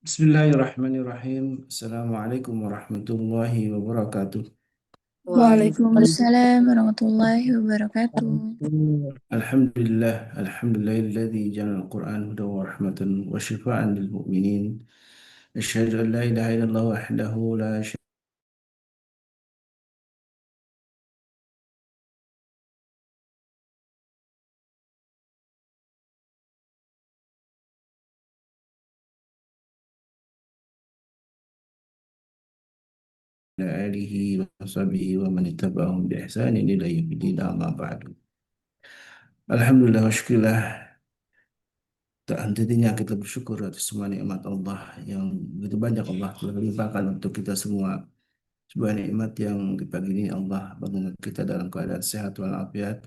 Bismillahirrahmanirrahim. Assalamualaikum warahmatullahi wabarakatuh. Waalaikumsalam warahmatullahi wabarakatuh. Alhamdulillahilladzi ja'ala al-Qur'an hudan wa rahmatan wa shifaan lil mu'minin. Asyhadu an la ilaha illallah wahdahu la syarika la alihi wa sahbihi wa man ittaba'ahum bi ihsanin ila yaumiddin amma ba'du. Alhamdulillah wa syukurillah, tak henti-hentinya kita bersyukur atas semua nikmat Allah yang begitu banyak Allah telah limpahkan untuk kita semua. Sebuah nikmat yang di pagi ini Allah bangunkan kita dalam keadaan sehat walafiat,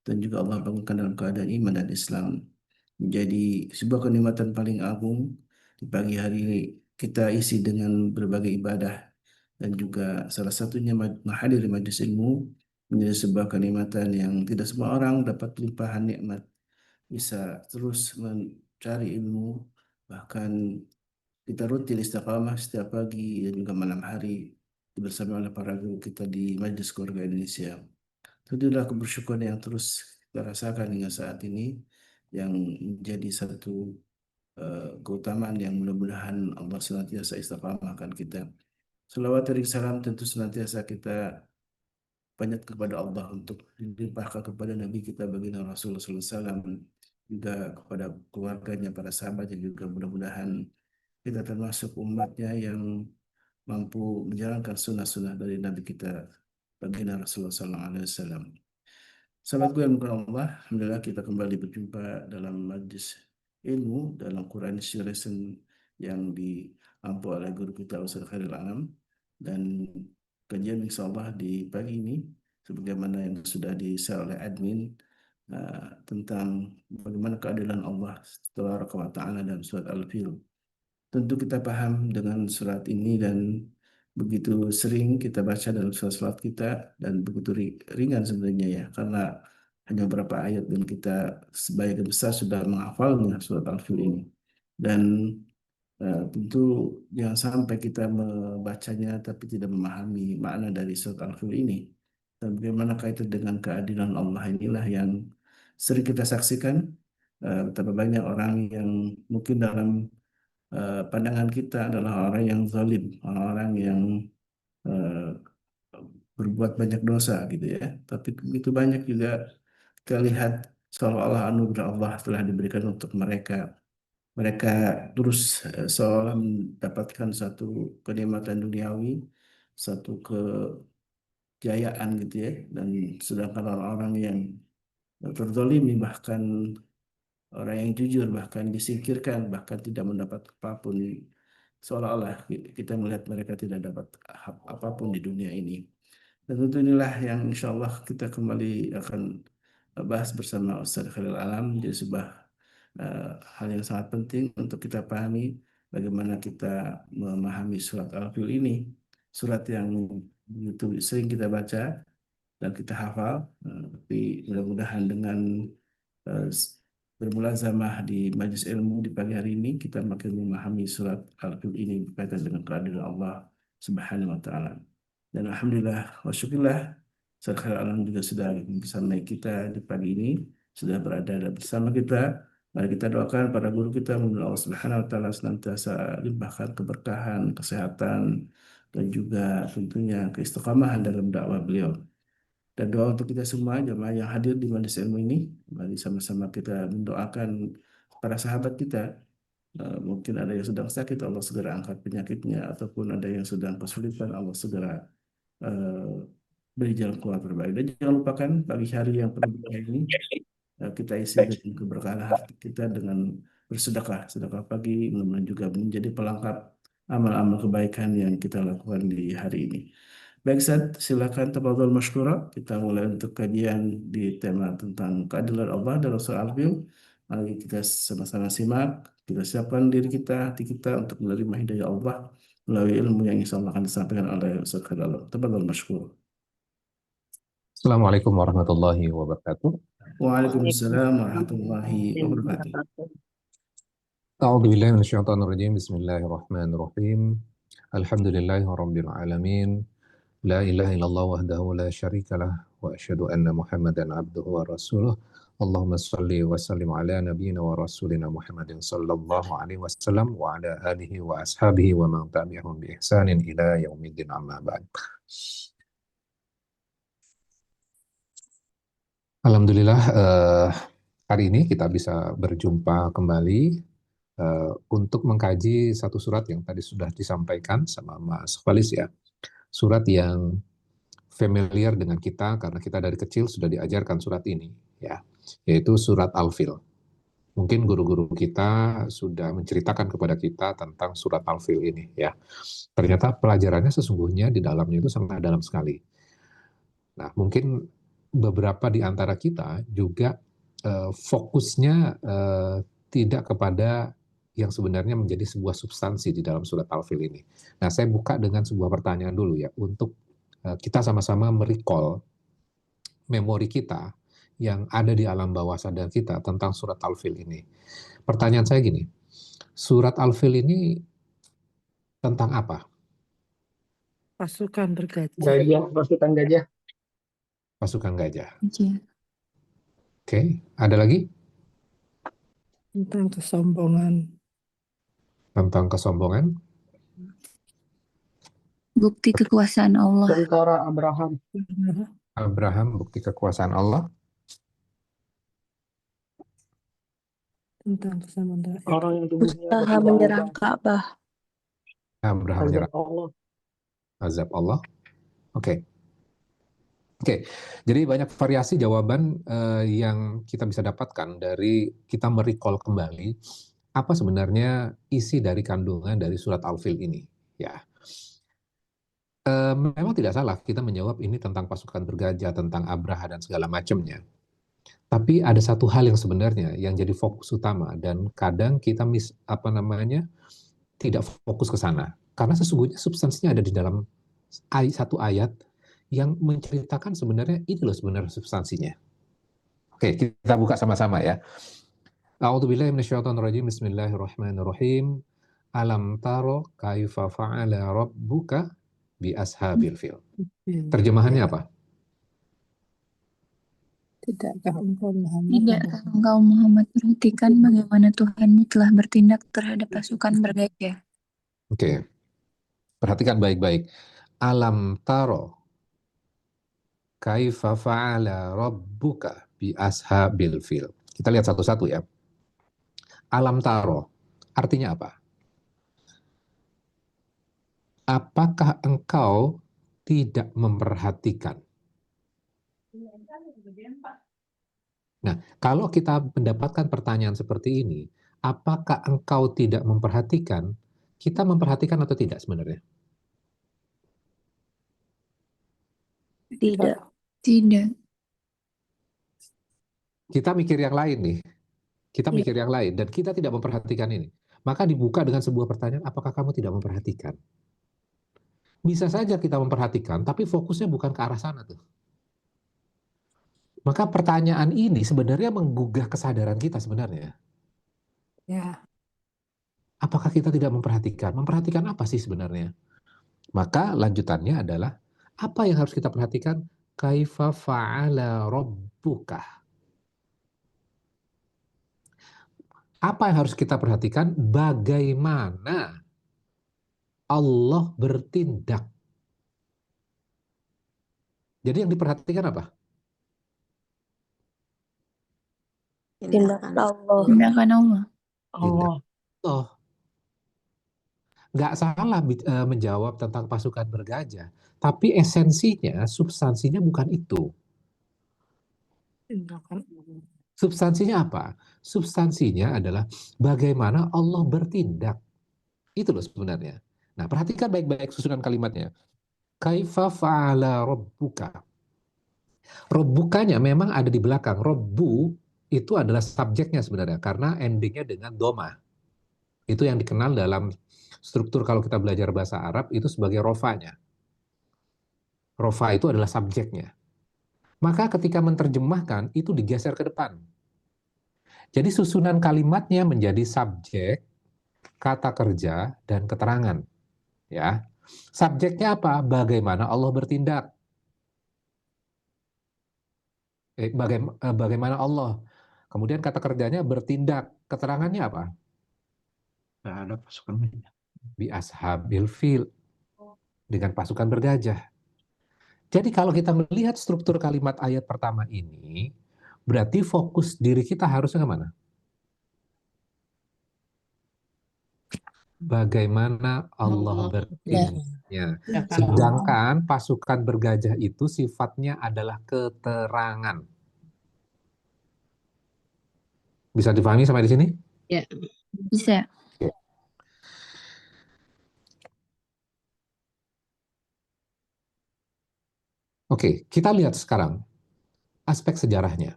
dan juga Allah bangunkan dalam keadaan iman dan Islam, menjadi sebuah kenikmatan paling agung. Di pagi hari ini kita isi dengan berbagai ibadah, dan juga salah satunya menghadiri majelis ilmu menjadi sebuah kenikmatan yang tidak semua orang dapat limpahan nikmat, bisa terus mencari ilmu. Bahkan kita rutin istiqamah setiap pagi dan juga malam hari bersama oleh para guru kita di Majelis Keluarga Indonesia. Itulah kebersyukuran yang terus kita rasakan hingga saat ini, yang menjadi satu keutamaan yang mudah-mudahan Allah senantiasa istiqamahkan kita. Salawat dan salam tentu senantiasa kita banyak kepada Allah untuk dilimpahkan kepada Nabi kita baginda Rasulullah SAW, juga kepada keluarganya, para sahabatnya, juga mudah-mudahan kita termasuk umatnya yang mampu menjalankan sunnah-sunnah dari Nabi kita baginda Rasulullah SAW. Sahabatku yang bukan Allah, Alhamdulillah kita kembali berjumpa dalam majlis ilmu dalam Quran Lesson yang diampu oleh guru kita Ustaz Khairul Anam. Dan kajian insya Allah di pagi ini, sebagaimana yang sudah di-share oleh admin, tentang bagaimana keadilan Allah Tabaraka wa Ta'ala dalam surat Al-Fil. Tentu kita paham dengan surat ini, dan begitu sering kita baca dalam surat-surat kita, dan begitu ringan sebenarnya ya, karena hanya beberapa ayat dan kita sebagian besar sudah menghafalnya surat Al-Fil ini. Dan tentu jangan sampai kita membacanya tapi tidak memahami makna dari surat Al-Fil ini. Dan bagaimana kaitan dengan keadilan Allah inilah yang sering kita saksikan. Betapa banyak orang yang mungkin dalam pandangan kita adalah orang yang zalim, orang yang eh, berbuat banyak dosa gitu ya. Tapi begitu banyak juga kita lihat seolah-olah anugerah Allah telah diberikan untuk mereka. Mereka terus seolah mendapatkan satu kenikmatan duniawi, satu kejayaan gitu ya. Dan sedangkan orang-orang yang terzalimi, bahkan orang yang jujur, bahkan disingkirkan, bahkan tidak mendapat apapun, seolah-olah kita melihat mereka tidak dapat apapun di dunia ini. Dan tentu inilah yang insya Allah kita kembali akan bahas bersama Ustaz Khalil Alam, jadi sebuah hal yang sangat penting untuk kita pahami bagaimana kita memahami surat Al-Fil ini, surat yang begitu sering kita baca dan kita hafal, tapi mudah-mudahan dengan eh, bermulazamah di majelis ilmu di pagi hari ini, kita makin memahami surat Al-Fil ini berkaitan dengan keadilan Allah Subhanahu wa taala. Dan alhamdulillah wa syukurillah, sekarang alam juga sudah bersama kita di pagi ini, sudah berada bersama kita. Mari kita doakan para guru kita, mudah Allah Subhanahu wa taala senantiasa limpahkan keberkahan, kesehatan, dan juga tentunya keistiqamahan dalam dakwah beliau. Dan doa untuk kita semua jemaah yang hadir di majelis ilmu ini, mari sama-sama kita mendoakan para sahabat kita. Mungkin ada yang sedang sakit, Allah segera angkat penyakitnya, ataupun ada yang sedang kesulitan, Allah segera eh, beri jalan keluar terbaik. Dan jangan lupakan pagi hari yang penuh berkah ini, kita isi dengan keberkahan hati kita dengan bersedekah. Sedekah pagi mudah-mudahan juga menjadi pelengkap amal-amal kebaikan yang kita lakukan di hari ini. Baik, Ustaz, silakan tafadhol masykura. Kita mulai untuk kajian di tema tentang keadilan Allah dalam surah Al-Fil. Mari kita sama-sama simak, kita siapkan diri kita, hati kita untuk menerima hidayah Allah melalui ilmu yang insya Allah akan disampaikan oleh Ustaz Khalil. Tafadhol masykur. Assalamualaikum warahmatullahi wabarakatuh. Waalaikumsalam warahmatullahi wabarakatuh. أعوذ بالله من الشيطان الرجيم بسم الله الرحمن الرحيم الحمد لله رب العالمين لا إله إلا الله وحده لا شريك له وأشهد أن محمدا عبده ورسوله اللهم صل وسلم على نبينا ورسولنا محمد صلى الله عليه وسلم وعلى آله وأصحابه ومن تبعهم بإحسان إلى يوم الدين أما بعد. Alhamdulillah hari ini kita bisa berjumpa kembali untuk mengkaji satu surat yang tadi sudah disampaikan sama Mas Khalis ya. Surat yang familiar dengan kita karena kita dari kecil sudah diajarkan surat ini ya, yaitu surat Al-Fil. Mungkin guru-guru kita sudah menceritakan kepada kita tentang surat Al-Fil ini ya. Ternyata pelajarannya sesungguhnya di dalamnya itu sangat dalam sekali. Nah, mungkin beberapa di antara kita juga fokusnya tidak kepada yang sebenarnya menjadi sebuah substansi di dalam surat Al-Fil ini. Nah, saya buka dengan sebuah pertanyaan dulu ya, untuk kita sama-sama merecall memori kita yang ada di alam bawah sadar kita tentang surat Al-Fil ini. Pertanyaan saya gini, surat Al-Fil ini tentang apa? Pasukan bergajah. Gajah, pasukan gajah. Pasukan gajah. Iya. Oke, ada lagi? Tentang kesombongan. Tentang kesombongan. Bukti kekuasaan Allah. Tentara Abraham. Abraham, bukti kekuasaan Allah. Tentang kesamaan Orang yang tubuhnya Usaha menyerang Ka'bah. Abraham menyerang azab Allah. azab Allah. Oke. Oke, jadi banyak variasi jawaban yang kita bisa dapatkan dari kita merecall kembali apa sebenarnya isi dari kandungan dari surat Al-Fil ini. Ya, memang tidak salah kita menjawab ini tentang pasukan bergajah, tentang Abraha dan segala macamnya. Tapi ada satu hal yang sebenarnya yang jadi fokus utama dan kadang kita tidak fokus ke sana karena sesungguhnya substansinya ada di dalam satu ayat yang menceritakan sebenarnya ini loh sebenarnya substansinya. Oke, kita buka sama-sama ya. A'udzubillahi minasyaitonirrajim. Bismillahirrahmanirrahim. Alam taro kaifa fa'ala rabbuka bi ashabil fil. Terjemahannya apa? Tidakkah engkau Muhammad Tidakkah engkau Muhammad perhatikan bagaimana Tuhanmu telah bertindak terhadap pasukan bergajah? Oke. Perhatikan baik-baik. Alam taro kaifa fa'ala rabbuka bi ashabil fil. Kita lihat satu-satu ya. Alam taro artinya apa? Apakah engkau tidak memperhatikan? Nah, kalau kita mendapatkan pertanyaan seperti ini, apakah engkau tidak memperhatikan? Kita memperhatikan atau tidak sebenarnya? Tidak. Tidak. Kita mikir yang lain nih. Kita Iya. mikir yang lain dan kita tidak memperhatikan ini. Maka dibuka dengan sebuah pertanyaan, apakah kamu tidak memperhatikan? Bisa saja kita memperhatikan, tapi fokusnya bukan ke arah sana tuh. Maka pertanyaan ini sebenarnya menggugah kesadaran kita sebenarnya. Ya. Apakah kita tidak memperhatikan? Memperhatikan apa sih sebenarnya? Maka lanjutannya adalah, apa yang harus kita perhatikan? Kaifa fa'ala rabbuka. Apa yang harus kita perhatikan? Bagaimana Allah bertindak. Jadi yang diperhatikan apa? Tindakan Allah. Tindakan Allah. Allah. Oh, nggak salah menjawab tentang pasukan bergajah, tapi esensinya, substansinya bukan itu. Tindakan Substansinya apa? Substansinya adalah bagaimana Allah bertindak. Itu loh sebenarnya. Nah, perhatikan baik-baik susunan kalimatnya. Kaifa fa'ala rabbuka. Rabbukanya memang ada di belakang. Rabbu itu adalah subjeknya sebenarnya, karena endingnya dengan doma. Itu yang dikenal dalam struktur kalau kita belajar bahasa Arab itu sebagai rofanya. Rofa itu adalah subjeknya. Maka ketika menerjemahkan itu digeser ke depan. Jadi susunan kalimatnya menjadi subjek, kata kerja, dan keterangan. Ya, subjeknya apa? Bagaimana Allah bertindak? Bagaimana Allah? Kemudian kata kerjanya bertindak. Keterangannya apa? Terhadap pasukan Bi ashabil fil, dengan pasukan bergajah. Jadi kalau kita melihat struktur kalimat ayat pertama ini, berarti fokus diri kita harusnya kemana? Bagaimana Allah Allah bertindak. Ya. ya kan Allah. Sedangkan pasukan bergajah itu sifatnya adalah keterangan. Bisa dipahami sampai di sini? Ya. Bisa. Oke, kita lihat sekarang aspek sejarahnya.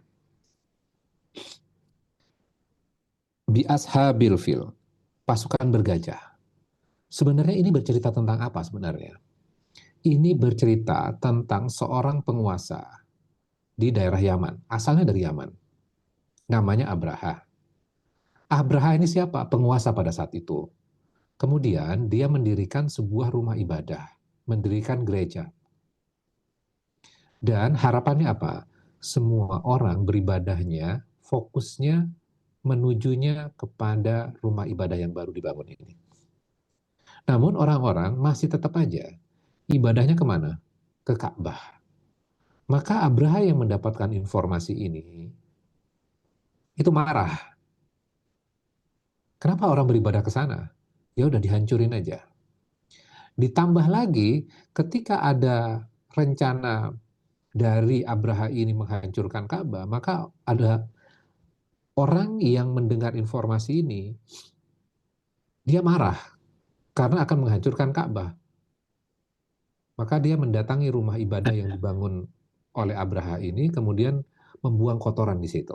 Bi ashabil fil, pasukan bergajah. Sebenarnya ini bercerita tentang apa sebenarnya? Ini bercerita tentang seorang penguasa di daerah Yaman, asalnya dari Yaman. Namanya Abraha. Abraha ini siapa? Penguasa pada saat itu. Kemudian dia mendirikan sebuah rumah ibadah, mendirikan gereja. Dan harapannya apa? Semua orang beribadahnya, fokusnya menujunya kepada rumah ibadah yang baru dibangun ini. Namun orang-orang masih tetap aja ibadahnya kemana? Ke Ka'bah. Maka Abraha yang mendapatkan informasi ini, itu marah. Kenapa orang beribadah ke sana? Ya udah dihancurin aja. Ditambah lagi, ketika ada rencana dari Abraha ini menghancurkan Ka'bah, maka ada orang yang mendengar informasi ini, dia marah karena akan menghancurkan Ka'bah. Maka dia mendatangi rumah ibadah yang dibangun oleh Abraha ini, kemudian membuang kotoran di situ.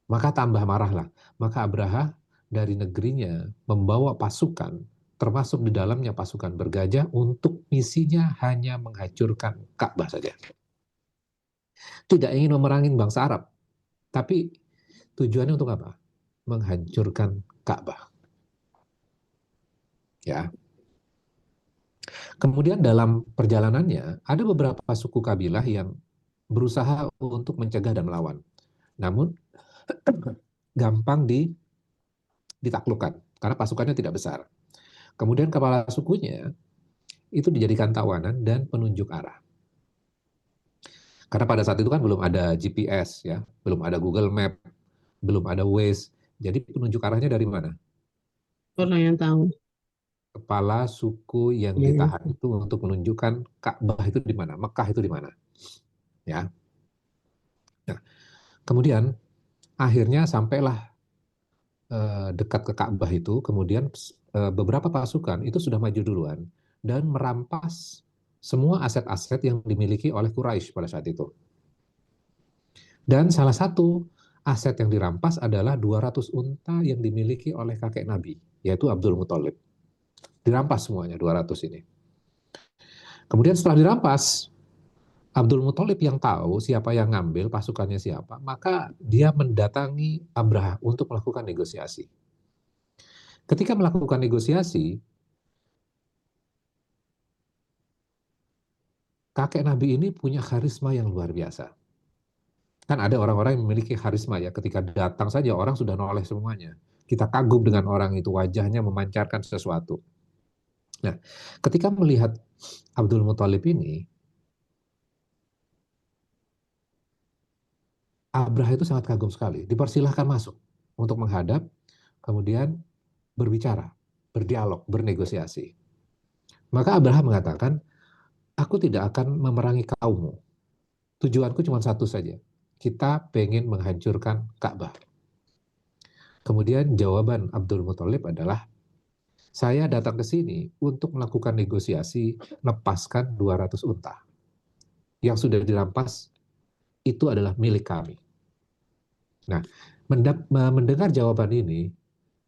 Maka tambah marahlah. Maka Abraha dari negerinya membawa pasukan, termasuk di dalamnya pasukan bergajah, untuk misinya hanya menghancurkan Ka'bah saja. Tidak ingin memerangi bangsa Arab, tapi tujuannya untuk apa? Menghancurkan Ka'bah. Ya. Kemudian dalam perjalanannya ada beberapa suku kabilah yang berusaha untuk mencegah dan melawan. Namun gampang ditaklukkan karena pasukannya tidak besar. Kemudian kepala sukunya itu dijadikan tawanan dan penunjuk arah. Karena pada saat itu kan belum ada GPS ya, belum ada Google Map, belum ada Waze. Jadi penunjuk arahnya dari mana? Orang yang tahu. Kepala suku yang Ya. ditahan itu untuk menunjukkan Ka'bah itu di mana, Mekah itu di mana. Ya. Nah, kemudian akhirnya sampailah dekat ke Ka'bah itu, kemudian beberapa pasukan itu sudah maju duluan dan merampas semua aset-aset yang dimiliki oleh Quraisy pada saat itu. Dan salah satu aset yang dirampas adalah 200 unta yang dimiliki oleh kakek Nabi, yaitu Abdul Muthalib. Dirampas semuanya 200 ini. Kemudian setelah dirampas, Abdul Muthalib yang tahu siapa yang ngambil, pasukannya siapa, maka dia mendatangi Abraha untuk melakukan negosiasi. Ketika melakukan negosiasi, kakek Nabi ini punya karisma yang luar biasa. Kan ada orang-orang yang memiliki karisma ya, ketika datang saja orang sudah noleh semuanya. Kita kagum dengan orang itu, wajahnya memancarkan sesuatu. Nah, ketika melihat Abdul Muthalib ini, Abraha itu sangat kagum sekali. Dipersilahkan masuk untuk menghadap, kemudian berbicara, berdialog, bernegosiasi. Maka Abraha mengatakan, aku tidak akan memerangi kaummu. Tujuanku cuma satu saja. Kita pengen menghancurkan Ka'bah. Kemudian jawaban Abdul Muthalib adalah, saya datang ke sini untuk melakukan negosiasi lepaskan 200 unta. Yang sudah dirampas itu adalah milik kami. Nah, mendengar jawaban ini,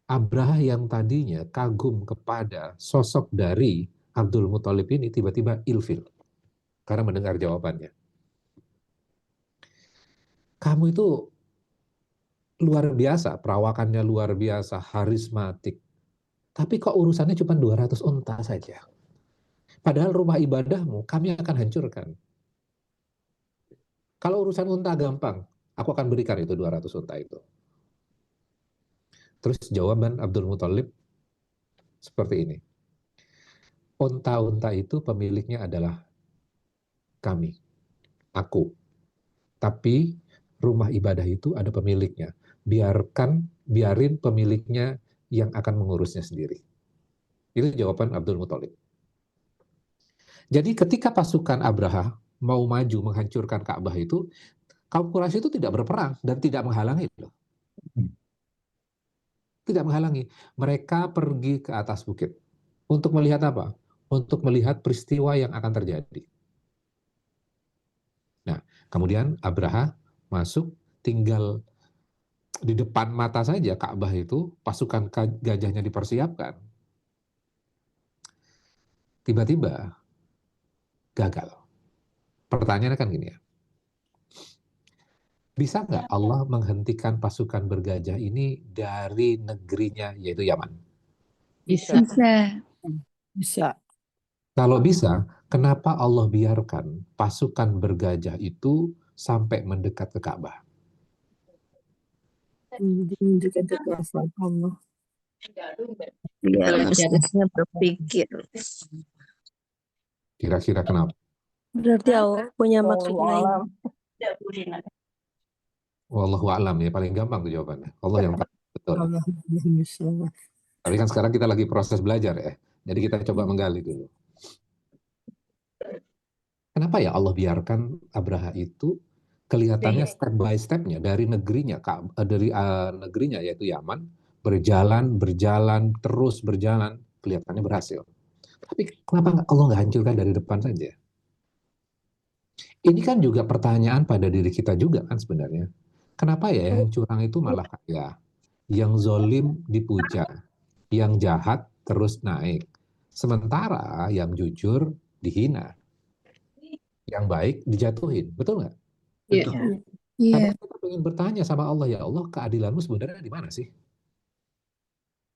Abraha yang tadinya kagum kepada sosok dari Abdul Muthalib ini tiba-tiba ilfil karena mendengar jawabannya. Kamu itu luar biasa, perawakannya luar biasa, harismatik. Tapi kok urusannya cuma 200 unta saja. Padahal rumah ibadahmu kami akan hancurkan. Kalau urusan unta gampang, aku akan berikan itu 200 unta itu. Terus jawaban Abdul Muthalib seperti ini. Unta-unta itu pemiliknya adalah kami, aku. Tapi rumah ibadah itu ada pemiliknya. Biarin pemiliknya yang akan mengurusnya sendiri. Itu jawaban Abdul Muthalib. Jadi ketika pasukan Abraha mau maju menghancurkan Ka'bah itu, kaum Quraisy itu tidak berperang dan tidak menghalangi. Tidak menghalangi. Mereka pergi ke atas bukit. Untuk melihat apa? Untuk melihat peristiwa yang akan terjadi. Nah, kemudian Abraha masuk, tinggal di depan mata saja Ka'bah itu, pasukan gajahnya dipersiapkan. Tiba-tiba gagal. Pertanyaannya kan gini ya. Bisa nggak Allah menghentikan pasukan bergajah ini dari negerinya, yaitu Yaman? Bisa. Bisa. Bisa. Kalau bisa, kenapa Allah biarkan pasukan bergajah itu sampai mendekat ke Ka'bah? Menunjukkan kekuasaan Allah. Biar Belajar. musuhnya berpikir. Kira-kira kenapa? Berarti Allah punya maksud lain. Wallahu a'lam ya, paling gampang tuh jawabannya. Allah yang tahu betul. Allah bisa. Tapi kan sekarang kita lagi proses belajar ya. Jadi kita coba menggali dulu. Kenapa ya Allah biarkan Abraha itu kelihatannya step by stepnya dari negerinya, negerinya yaitu Yaman, berjalan, terus berjalan, kelihatannya berhasil. Tapi kenapa Allah nggak hancurkan dari depan saja? Ini kan juga pertanyaan pada diri kita juga kan sebenarnya. Kenapa ya yang curang itu malah kaya, yang zolim dipuja, yang jahat terus naik, sementara yang jujur dihina, yang baik dijatuhin, betul nggak? Iya. Iya. Kadang kita ingin bertanya sama Allah, ya Allah, keadilanmu sebenarnya di mana sih?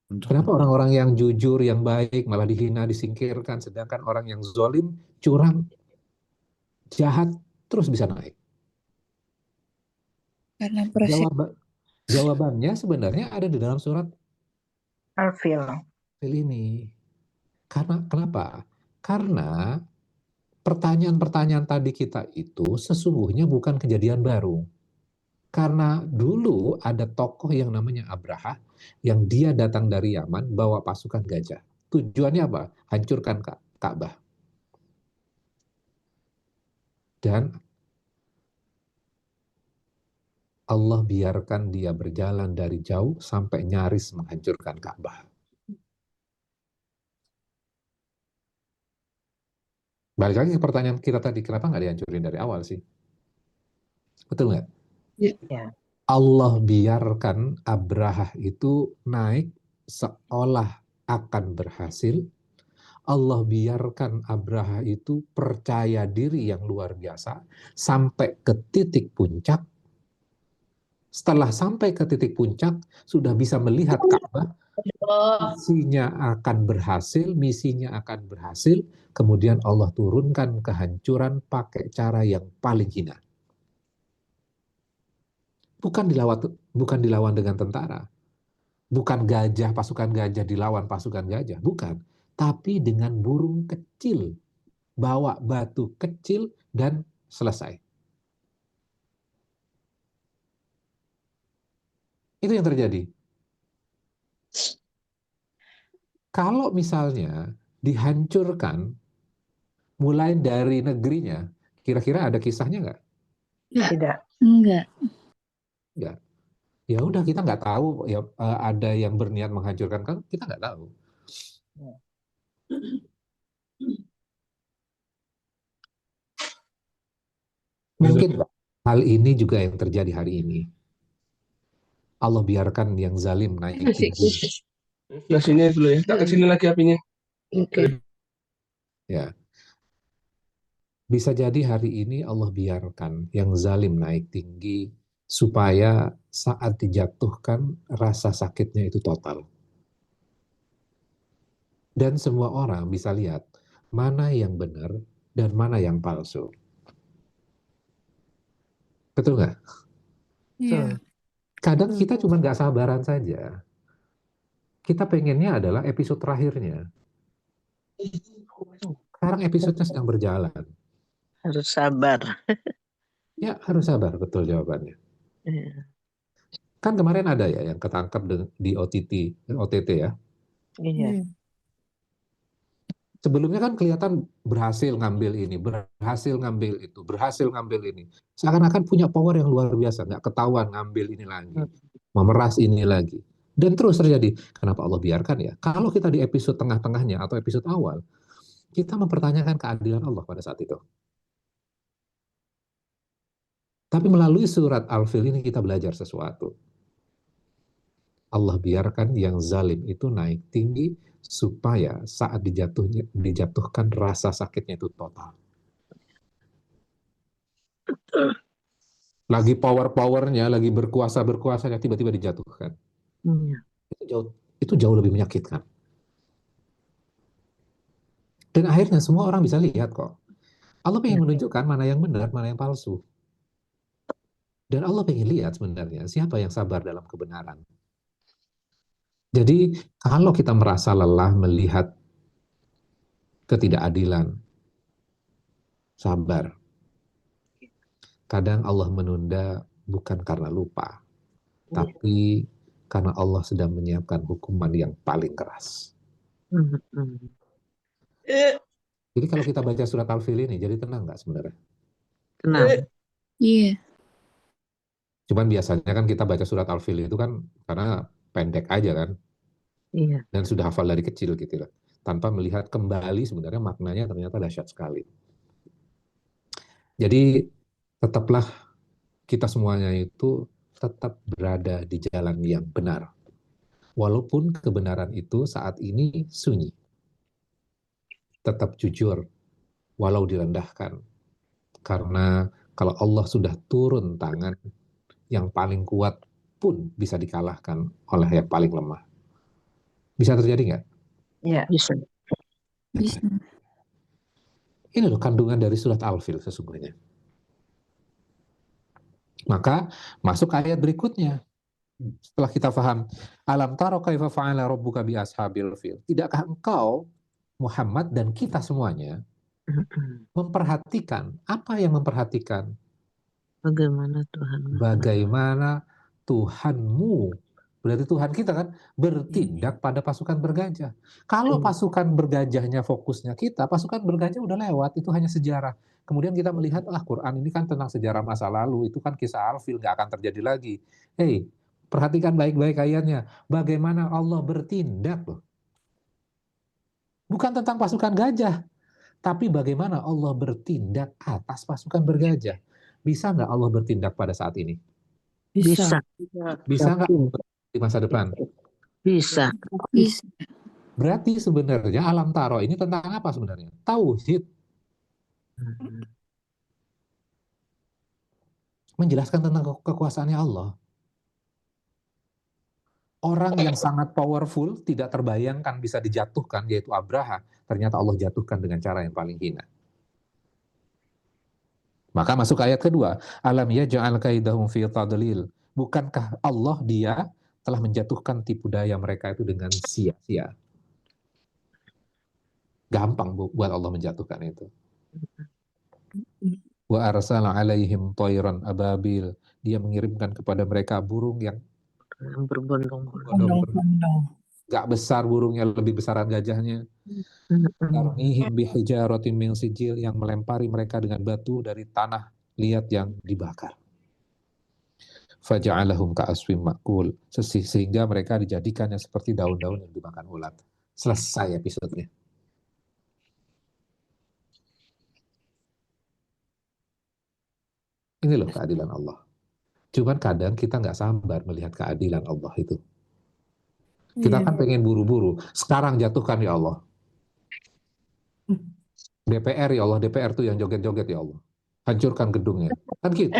Kenapa orang-orang yang jujur, yang baik malah dihina, disingkirkan, sedangkan orang yang zolim, curang, jahat terus bisa naik? Karena proses Jawabannya sebenarnya ada di dalam surat Al-Fil. ini. Kenapa? Karena pertanyaan-pertanyaan tadi kita itu sesungguhnya bukan kejadian baru. Karena dulu ada tokoh yang namanya Abraha, yang dia datang dari Yaman bawa pasukan gajah. Tujuannya apa? Hancurkan Ka'bah. Dan Allah biarkan dia berjalan dari jauh sampai nyaris menghancurkan Ka'bah. Balik lagi ke pertanyaan kita tadi, kenapa nggak dihancurin dari awal sih? Betul nggak? Ya. Allah biarkan Abraha itu naik seolah akan berhasil. Allah biarkan Abraha itu percaya diri yang luar biasa sampai ke titik puncak. Setelah sampai ke titik puncak, sudah bisa melihat Ka'bah, misinya akan berhasil, kemudian Allah turunkan kehancuran pakai cara yang paling hina. Bukan dilawan dengan tentara. Bukan pasukan gajah dilawan pasukan gajah, bukan. Tapi dengan burung kecil, bawa batu kecil dan selesai. Itu yang terjadi. Kalau misalnya dihancurkan mulai dari negerinya, kira-kira ada kisahnya nggak? Tidak. enggak. Nggak. Ya udah, kita nggak tahu ya, ada yang berniat menghancurkan, kan kita nggak tahu. Mungkin hal ini juga yang terjadi hari ini. Allah biarkan yang zalim naik tinggi. Nah sini dulu ya, tak kesini lagi apinya. Oke. Ya. Bisa jadi hari ini Allah biarkan yang zalim naik tinggi, supaya saat dijatuhkan rasa sakitnya itu total. Dan semua orang bisa lihat mana yang benar dan mana yang palsu. Betul nggak? Iya. Kadang kita cuma nggak sabaran saja. Kita pengennya adalah episode terakhirnya. Sekarang episodenya sedang berjalan. Harus sabar. Ya, harus sabar, betul jawabannya. Iya. Kan kemarin ada ya yang ketangkap di OTT ya. Iya. Sebelumnya kan kelihatan berhasil ngambil ini, berhasil ngambil itu, berhasil ngambil ini. Seakan-akan punya power yang luar biasa, nggak ketahuan ngambil ini lagi, memeras ini lagi. Dan terus terjadi. Kenapa Allah biarkan ya? Kalau kita di episode tengah-tengahnya atau episode awal, kita mempertanyakan keadilan Allah pada saat itu. Tapi melalui surat Al-Fil ini kita belajar sesuatu. Allah biarkan yang zalim itu naik tinggi supaya saat dijatuhkan rasa sakitnya itu total. Lagi power-powernya, lagi berkuasa-berkuasanya tiba-tiba dijatuhkan. Iya. Itu jauh lebih menyakitkan. Dan akhirnya semua orang bisa lihat kok. Allah pengen menunjukkan mana yang benar, mana yang palsu. Dan Allah pengen lihat sebenarnya siapa yang sabar dalam kebenaran. Jadi kalau kita merasa lelah melihat ketidakadilan, sabar. Kadang Allah menunda bukan karena lupa, tapi karena Allah sedang menyiapkan hukuman yang paling keras. Jadi kalau kita baca surat Al-Fil ini, jadi tenang nggak sebenarnya? Tenang. Iya. Cuman biasanya kan kita baca surat Al-Fil itu kan karena pendek aja kan, Iya. dan sudah hafal dari kecil gitu lah. Tanpa melihat kembali sebenarnya maknanya ternyata dahsyat sekali. Jadi tetaplah kita semuanya itu tetap berada di jalan yang benar. Walaupun kebenaran itu saat ini sunyi. Tetap jujur, walau direndahkan. Karena kalau Allah sudah turun tangan, yang paling kuat pun bisa dikalahkan oleh yang paling lemah. Bisa terjadi nggak? Ya. Bisa. Bisa. Ini loh kandungan dari surat Al-Fil sesungguhnya. Maka masuk ke ayat berikutnya. Setelah kita paham, alam taro kaifa fa'ala rabbuka bi ashabil fil. Tidakkah engkau Muhammad dan kita semuanya memperhatikan, apa yang memperhatikan? Bagaimana Tuhan? Bagaimana Tuhanmu, berarti Tuhan kita kan, bertindak pada pasukan bergajah. Kalau pasukan bergajahnya fokusnya kita, pasukan bergajah udah lewat, itu hanya sejarah. Kemudian kita melihat, Quran ini kan tentang sejarah masa lalu, itu kan kisah Al-Fil, nggak akan terjadi lagi. Hei, perhatikan baik-baik ayatnya. Bagaimana Allah bertindak loh. Bukan tentang pasukan gajah, tapi bagaimana Allah bertindak atas pasukan bergajah. Bisa nggak Allah bertindak pada saat ini? Bisa. Bisa nggak di masa depan? Bisa. Bisa. Berarti sebenarnya alam taro ini tentang apa sebenarnya? Tauhid. Menjelaskan tentang kekuasaannya Allah. Orang yang sangat powerful, tidak terbayangkan bisa dijatuhkan, yaitu Abraha. Ternyata Allah jatuhkan dengan cara yang paling hina. Maka masuk ayat kedua. Alam yaj'al kaidahum fi tadlil. Bukankah Allah dia telah menjatuhkan tipu daya mereka itu dengan sia-sia? Gampang buat Allah menjatuhkan itu. Wa arsala alaihim tayran ababil. Dia mengirimkan kepada mereka burung yang Berbondong-bondong. gak besar burungnya, lebih besaran gajahnya. Tarmihim bihijaratin min sijil, yang melempari mereka dengan batu dari tanah liat yang dibakar. Faja'alahum ka'aswim ma'kul, sehingga mereka dijadikannya seperti daun-daun yang dimakan ulat. Selesai episodenya. Ini loh keadilan Allah. Cuman kadang kita nggak sabar melihat keadilan Allah itu. Kita kan pengen buru-buru. Sekarang jatuhkan ya Allah. DPR ya Allah, DPR tuh yang joget-joget ya Allah. Hancurkan gedungnya. Kan gitu.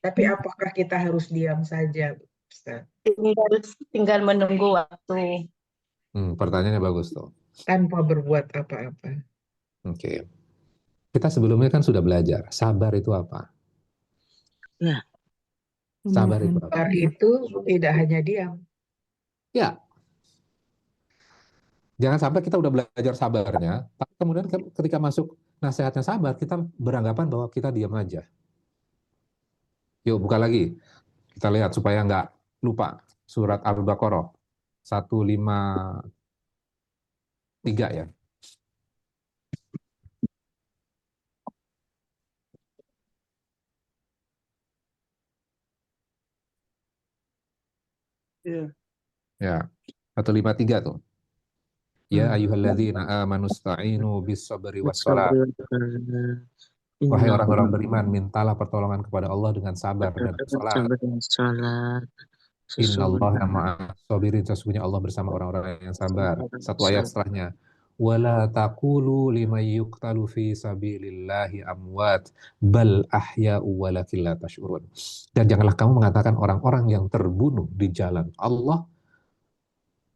Tapi apakah kita harus diam saja, Ustaz? Tinggal menunggu waktu. Pertanyaannya bagus tuh. Tanpa berbuat apa-apa. Oke. Kita sebelumnya kan sudah belajar, sabar itu apa? Ya. Sabar itu apa? Sabar itu tidak hanya diam. Ya. Jangan sampai kita udah belajar sabarnya, tapi kemudian ketika masuk nasihatnya sabar, kita beranggapan bahwa kita diam aja. Yuk, buka lagi. Kita lihat supaya nggak lupa. Surat Al-Baqarah 153 ya. Ya, 153 tuh. Ya ayyuhalladzina amanu sta'inu bis-sabri was-shalah. Wahai orang-orang beriman, mintalah pertolongan kepada Allah dengan sabar dan salat. Innallaha ma'as sabirin, sesungguhnya Allah bersama orang-orang yang sabar. Satu ayat setelahnya. Wala taqulu liman yuqtalu fi sabilillahi amwat bal ahya'u walakin la tash'urun. Dan janganlah kamu mengatakan orang-orang yang terbunuh di jalan Allah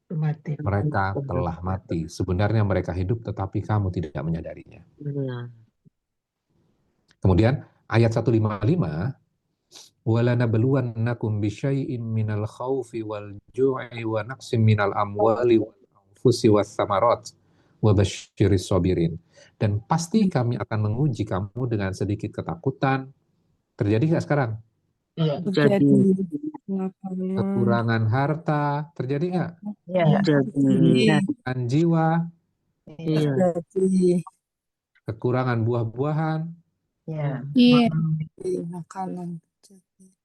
Mati. mereka telah mati. Sebenarnya mereka hidup tetapi kamu tidak menyadarinya. Kemudian ayat 155, وَلَنَبْلُوَنَّكُمْ بِشَيْءٍ مِّنَ الْخَوْفِ وَالْجُوعِ وَنَقْصٍ مِّنَ الْأَمْوَالِ وَالْأَنفُسِ وَالثَّمَرَاتِ وَبَشِّرِ الصَّابِرِينَ. Dan pasti kami akan menguji kamu dengan sedikit ketakutan. Terjadi nggak sekarang? Jadi. Kekurangan harta, terjadi nggak? Kekurangan jiwa, kekurangan buah-buahan,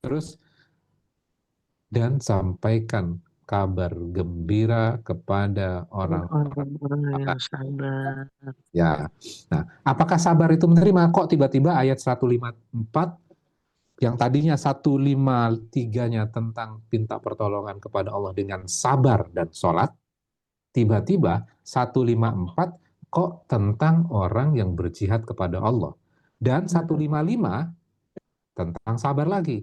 terus dan sampaikan kabar gembira kepada orang-orang yang sabar. Ya. Nah, apakah sabar itu menerima? Kok tiba-tiba ayat 154 yang tadinya 153-nya tentang minta pertolongan kepada Allah dengan sabar dan sholat, tiba-tiba 154 kok tentang orang yang berjihad kepada Allah. Dan 155 tentang sabar lagi.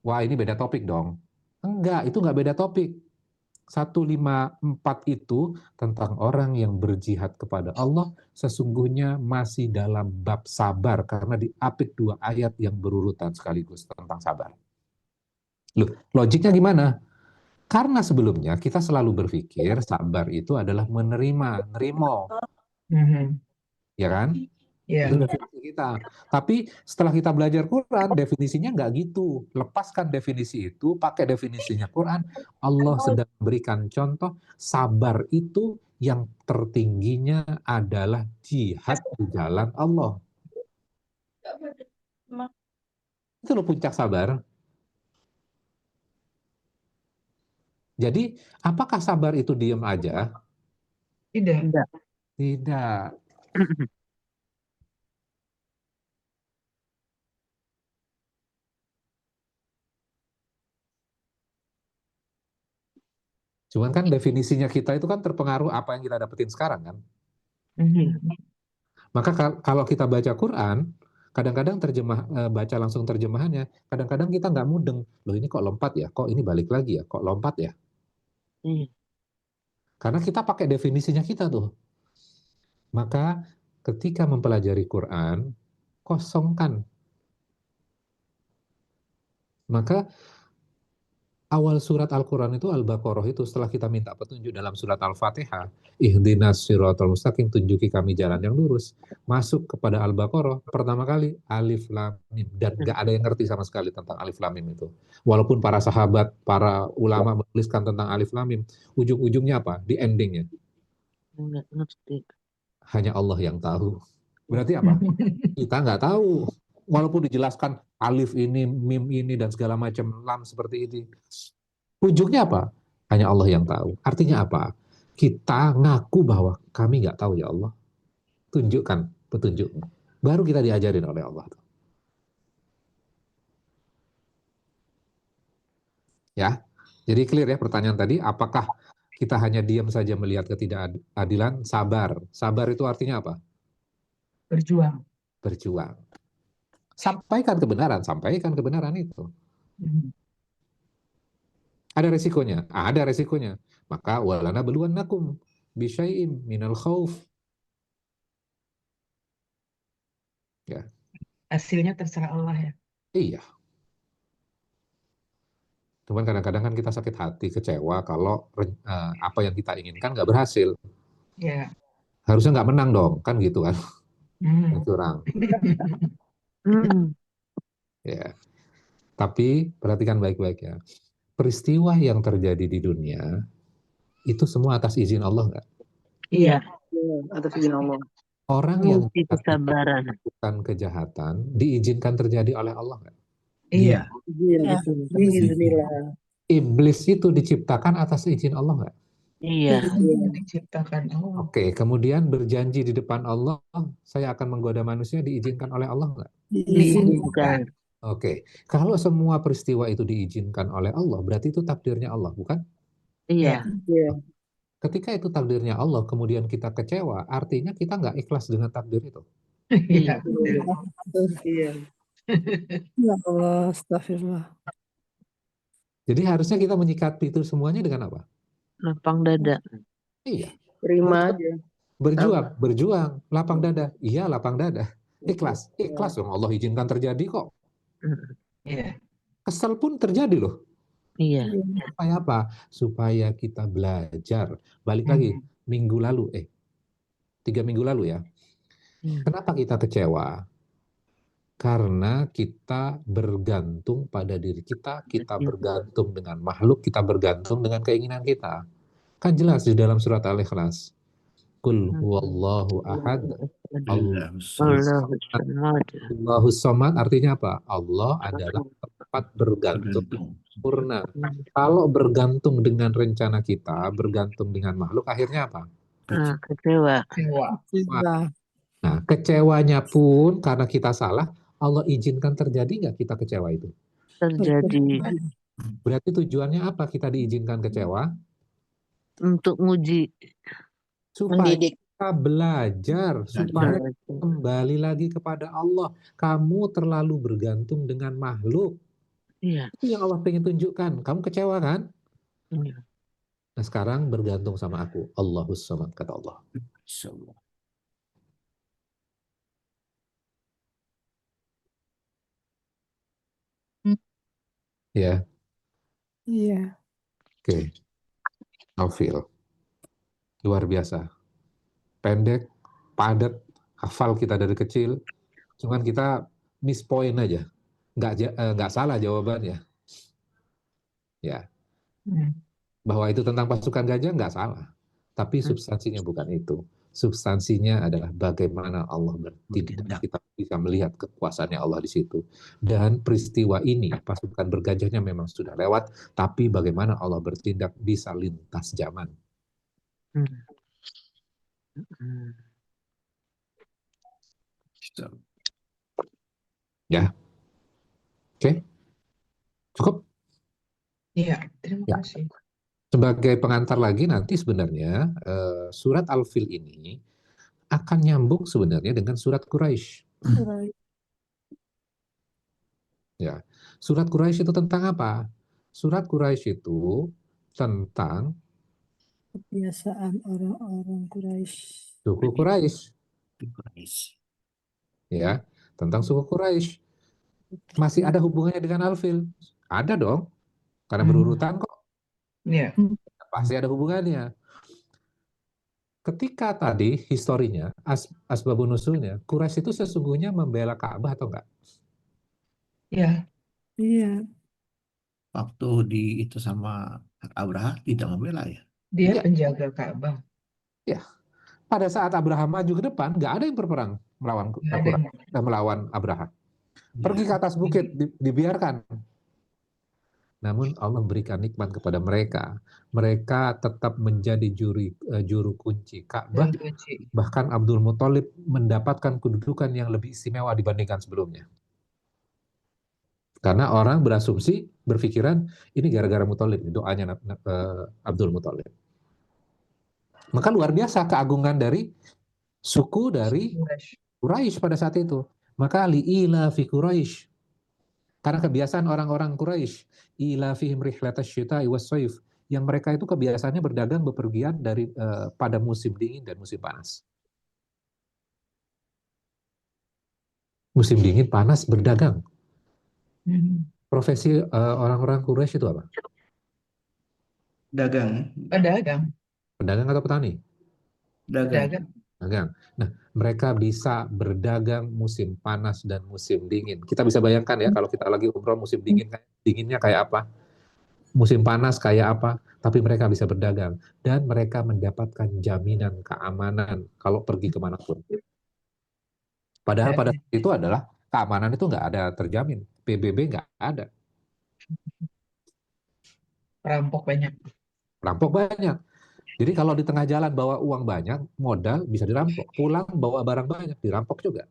Wah, ini beda topik dong. Enggak, itu enggak beda topik. 154 itu tentang orang yang berjihad kepada Allah, sesungguhnya masih dalam bab sabar karena diapit dua ayat yang berurutan sekaligus tentang sabar. Loh, logiknya gimana? Karena sebelumnya kita selalu berpikir sabar itu adalah menerima, nerimo. Ya kan? Itu definisi kita. Tapi setelah kita belajar Quran, definisinya nggak gitu. Lepaskan definisi itu, pakai definisinya Quran. Allah sedang memberikan contoh, sabar itu yang tertingginya adalah jihad di jalan Allah. Itu loh puncak sabar. Jadi, apakah sabar itu diam aja? Tidak. Tidak. Cuman kan definisinya kita itu kan terpengaruh apa yang kita dapetin sekarang kan. Maka kalau kita baca Quran, kadang-kadang baca langsung terjemahannya, kadang-kadang kita nggak mudeng. Loh ini kok lompat ya? Kok ini balik lagi ya? Kok lompat ya? Karena kita pakai definisinya kita tuh. Maka ketika mempelajari Quran, kosongkan. Maka awal surat Al-Quran itu Al-Baqarah itu setelah kita minta petunjuk dalam surat Al-Fatihah, ihdinas siratal mustaqim, tunjuki kami jalan yang lurus. Masuk kepada Al-Baqarah, pertama kali Alif Lam Mim, dan gak ada yang ngerti sama sekali tentang Alif Lam Mim itu. Walaupun para sahabat, para ulama menuliskan tentang Alif Lam Mim, ujung-ujungnya apa? Di endingnya. Nggak ngerti. Hanya Allah yang tahu. Berarti apa? Kita nggak tahu. Walaupun dijelaskan alif ini, mim ini, dan segala macam lam seperti ini. Ujungnya apa? Hanya Allah yang tahu. Artinya apa? Kita ngaku bahwa kami nggak tahu ya Allah. Tunjukkan petunjukmu. Baru kita diajarin oleh Allah. Ya, jadi clear ya pertanyaan tadi. Apakah kita hanya diam saja melihat ketidakadilan? Sabar. Sabar itu artinya apa? Berjuang. Berjuang. Sampaikan kebenaran itu. Ada resikonya? Ada resikonya. Maka walana beluannakum bisyai'im minal khauf. Ya. Hasilnya terserah Allah ya. Iya. Cuman kadang-kadang kan kita sakit hati, kecewa kalau apa yang kita inginkan nggak berhasil. Ya. Harusnya nggak menang dong, kan gitu kan? Curang. Ya. Tapi perhatikan baik-baik ya. Peristiwa yang terjadi di dunia itu semua atas izin Allah nggak? Iya. Atas izin Allah. Orang yang Bukti kesabaran. melakukan kejahatan diizinkan terjadi oleh Allah nggak? Iya. Bismillah. Iblis itu diciptakan atas izin Allah nggak? Iya. Diciptakan Allah. Oke, kemudian berjanji di depan Allah, saya akan menggoda manusia, diizinkan oleh Allah nggak? Diizinkan. Oke, kalau semua peristiwa itu diizinkan oleh Allah, berarti itu takdirnya Allah, bukan? Iya. Ketika itu takdirnya Allah, kemudian kita kecewa, artinya kita nggak ikhlas dengan takdir itu. Iya. Iya. Ya Allah, astagfirullah. Jadi harusnya kita menyikapi itu semuanya dengan apa? Lapang dada. Iya, Terima aja. berjuang, lapang dada. Iya, lapang dada. Ikhlas dong, Allah izinkan terjadi kok. Iya. Kesel pun terjadi loh. Iya. Supaya apa? Supaya kita belajar. Balik lagi, 3 minggu lalu ya. Kenapa kita kecewa? Karena kita bergantung pada diri kita bergantung dengan makhluk, kita bergantung dengan keinginan kita. Kan jelas di dalam surat Al-Ikhlas. Qul huwallahu ahad. Allahu samad artinya apa? Allah adalah tempat bergantung sempurna. Kalau bergantung dengan rencana kita, bergantung dengan makhluk, akhirnya apa? Kecewa. Nah, kecewanya pun karena kita salah, Allah izinkan terjadi nggak kita kecewa itu? Terjadi. Berarti tujuannya apa kita diizinkan kecewa? Untuk nguji. Supaya kita belajar, supaya kembali lagi kepada Allah. Kamu terlalu bergantung dengan makhluk. Iya. Itu yang Allah pengen tunjukkan. Kamu kecewa kan? Iya. Nah sekarang bergantung sama aku. Allahus samad, kata Allah. Ya. Iya. Oke. Novil. Luar biasa. Pendek, padat, hafal kita dari kecil. Cuman kita miss point aja. Nggak salah jawabannya. Ya. Bahwa itu tentang pasukan gajah nggak salah. Tapi substansinya bukan itu. Substansinya adalah bagaimana Allah bertindak. Kita bisa melihat kekuasaannya Allah di situ. Dan peristiwa ini, pasukan bergajahnya memang sudah lewat, tapi bagaimana Allah bertindak bisa lintas zaman. Ya. Oke. Cukup? Iya, terima kasih. Sebagai pengantar lagi nanti sebenarnya surat Al-Fil ini akan nyambung sebenarnya dengan surat Quraisy. Ya, surat Quraisy itu tentang apa? Surat Quraisy itu tentang kebiasaan orang-orang Quraisy. Suku Quraisy. Ya, tentang suku Quraisy. Masih ada hubungannya dengan Al-Fil? Ada dong, karena berurutan kok. Iya. Pasti ada hubungannya. Ketika tadi historinya, asbabun nusulnya, Quraisy itu sesungguhnya membela Ka'bah atau enggak? Iya. Iya. Waktu itu sama Abraha tidak membela ya? Dia penjaga Ka'bah. Ya. Pada saat Abraha maju ke depan, nggak ada yang berperang melawan Abraha. Pergi ke atas bukit, dibiarkan. Namun Allah berikan nikmat kepada mereka. Mereka tetap menjadi juru kunci Ka'bah. Bahkan Abdul Muthalib mendapatkan kedudukan yang lebih istimewa dibandingkan sebelumnya. Karena orang berasumsi, berpikiran, ini gara-gara Muthalib, doanya Abdul Muthalib. Maka luar biasa keagungan dari suku dari Quraisy pada saat itu. Maka li'ila fi Quraisy, karena kebiasaan orang-orang Quraisy, ila fihim rihlatash syita'i was-shaif, yang mereka itu kebiasaannya berdagang bepergian dari pada musim dingin dan musim panas. Musim dingin panas berdagang. Profesi orang-orang Quraisy itu apa? Dagang, Pedagang. Pedagang atau petani? dagang. Pedagang. Dagang. Nah, mereka bisa berdagang musim panas dan musim dingin. Kita bisa bayangkan ya, kalau kita lagi umroh musim dingin, dinginnya kayak apa? Musim panas kayak apa? Tapi mereka bisa berdagang. Dan mereka mendapatkan jaminan keamanan kalau pergi kemanapun. Padahal pada saat itu adalah keamanan itu nggak ada terjamin. PBB nggak ada. Perampok banyak. Rampok banyak. Jadi kalau di tengah jalan bawa uang banyak, modal bisa dirampok. Pulang bawa barang banyak, dirampok juga.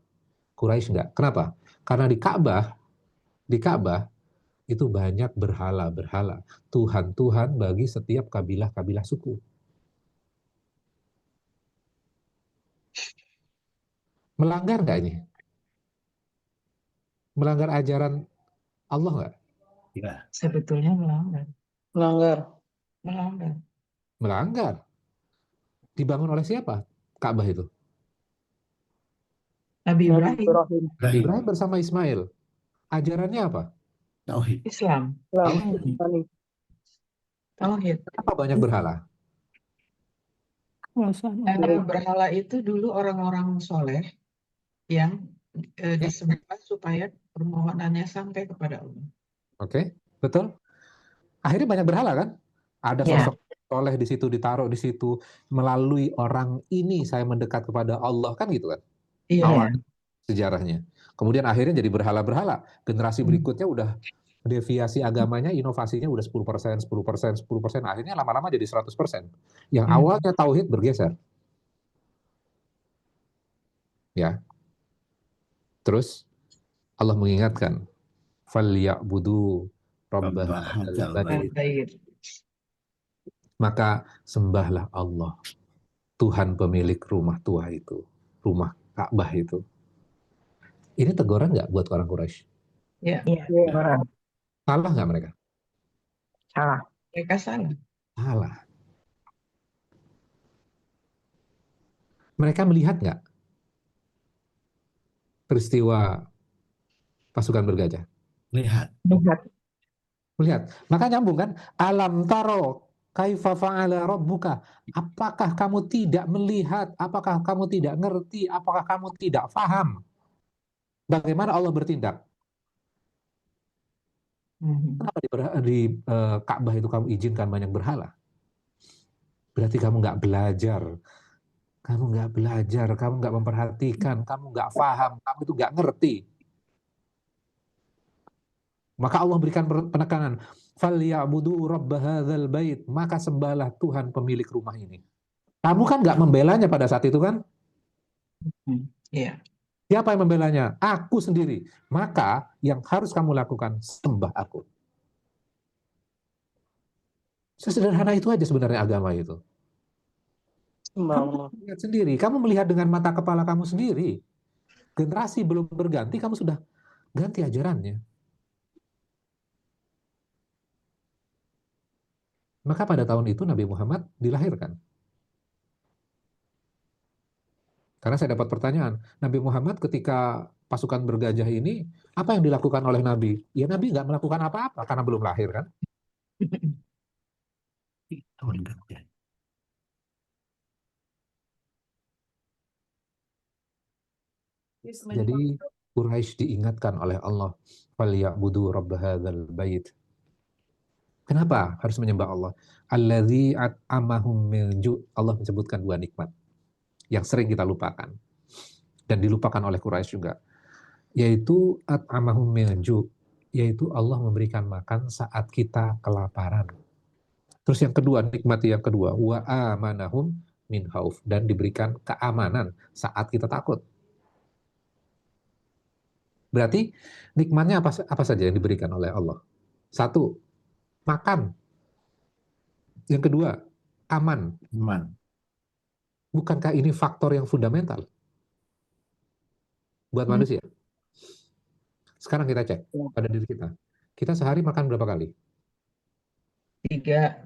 Quraisy enggak. Kenapa? Karena di Ka'bah itu banyak berhala-berhala. Tuhan-Tuhan bagi setiap kabilah-kabilah suku. Melanggar nggak ini? Melanggar ajaran Allah nggak? Ya. Sebetulnya melanggar. Melanggar. Melanggar. Melanggar. Dibangun oleh siapa Ka'bah itu? Nabi Ibrahim. Ibrahim. Ibrahim bersama Ismail. Ajarannya apa? Tauhid. Islam. Tauhid. Tauhid. Kenapa banyak berhala? Berhala itu dulu orang-orang soleh yang disembah supaya permohonannya sampai kepada Allah. Oke, betul. Akhirnya banyak berhala kan? Ada sosok soleh di situ, ditaruh di situ, melalui orang ini saya mendekat kepada Allah, kan gitu kan? Iya. Awal sejarahnya. Kemudian akhirnya jadi berhala-berhala. Generasi berikutnya udah deviasi agamanya, inovasinya udah 10%, 10%, 10%. Akhirnya lama-lama jadi 100%. Yang awalnya tauhid bergeser. Ya. Terus Allah mengingatkan, "Falyabudu rabb hadzal bait." Maka sembahlah Allah, Tuhan pemilik rumah tua itu, rumah Ka'bah itu. Ini teguran nggak buat orang Quraisy? Iya. Salah nggak mereka? Salah. Mereka salah. Salah. Mereka melihat nggak peristiwa pasukan bergajah? Lihat. Melihat. Maka nyambung kan? Alam taro kaifa fa'ala rabbuka. Apakah kamu tidak melihat? Apakah kamu tidak ngerti? Apakah kamu tidak paham? Bagaimana Allah bertindak? Kenapa di Ka'bah itu kamu izinkan banyak berhala? Berarti kamu nggak belajar. Kamu nggak belajar, kamu nggak memperhatikan, kamu nggak paham, kamu itu nggak ngerti. Maka Allah berikan penekanan. Falyabudu rabb hadzal bait. Maka sembahlah Tuhan pemilik rumah ini. Kamu kan nggak membelanya pada saat itu kan? Iya. Siapa yang membelanya? Aku sendiri. Maka yang harus kamu lakukan, sembah aku. Sesederhana itu aja sebenarnya agama itu. Kamu lihat sendiri, kamu melihat dengan mata kepala kamu sendiri. Generasi belum berganti, kamu sudah ganti ajarannya. Maka pada tahun itu Nabi Muhammad dilahirkan. Karena saya dapat pertanyaan, Nabi Muhammad ketika pasukan bergajah ini, apa yang dilakukan oleh Nabi? Ya Nabi nggak melakukan apa-apa karena belum lahir kan? Jadi Quraisy diingatkan oleh Allah, "Falyabudu rabb hadzal bait." Kenapa harus menyembah Allah? Alladzi at'amahum min ju'. Allah menyebutkan dua nikmat yang sering kita lupakan dan dilupakan oleh Quraisy juga, yaitu at'amahum min ju', yaitu Allah memberikan makan saat kita kelaparan. Terus yang kedua, nikmat yang kedua, wa amanahum min khauf, dan diberikan keamanan saat kita takut. Berarti nikmatnya apa saja yang diberikan oleh Allah? Satu, makan. Yang kedua, aman. Bukankah ini faktor yang fundamental buat manusia? Sekarang kita cek Ya. pada diri kita. Kita sehari makan berapa kali? 3.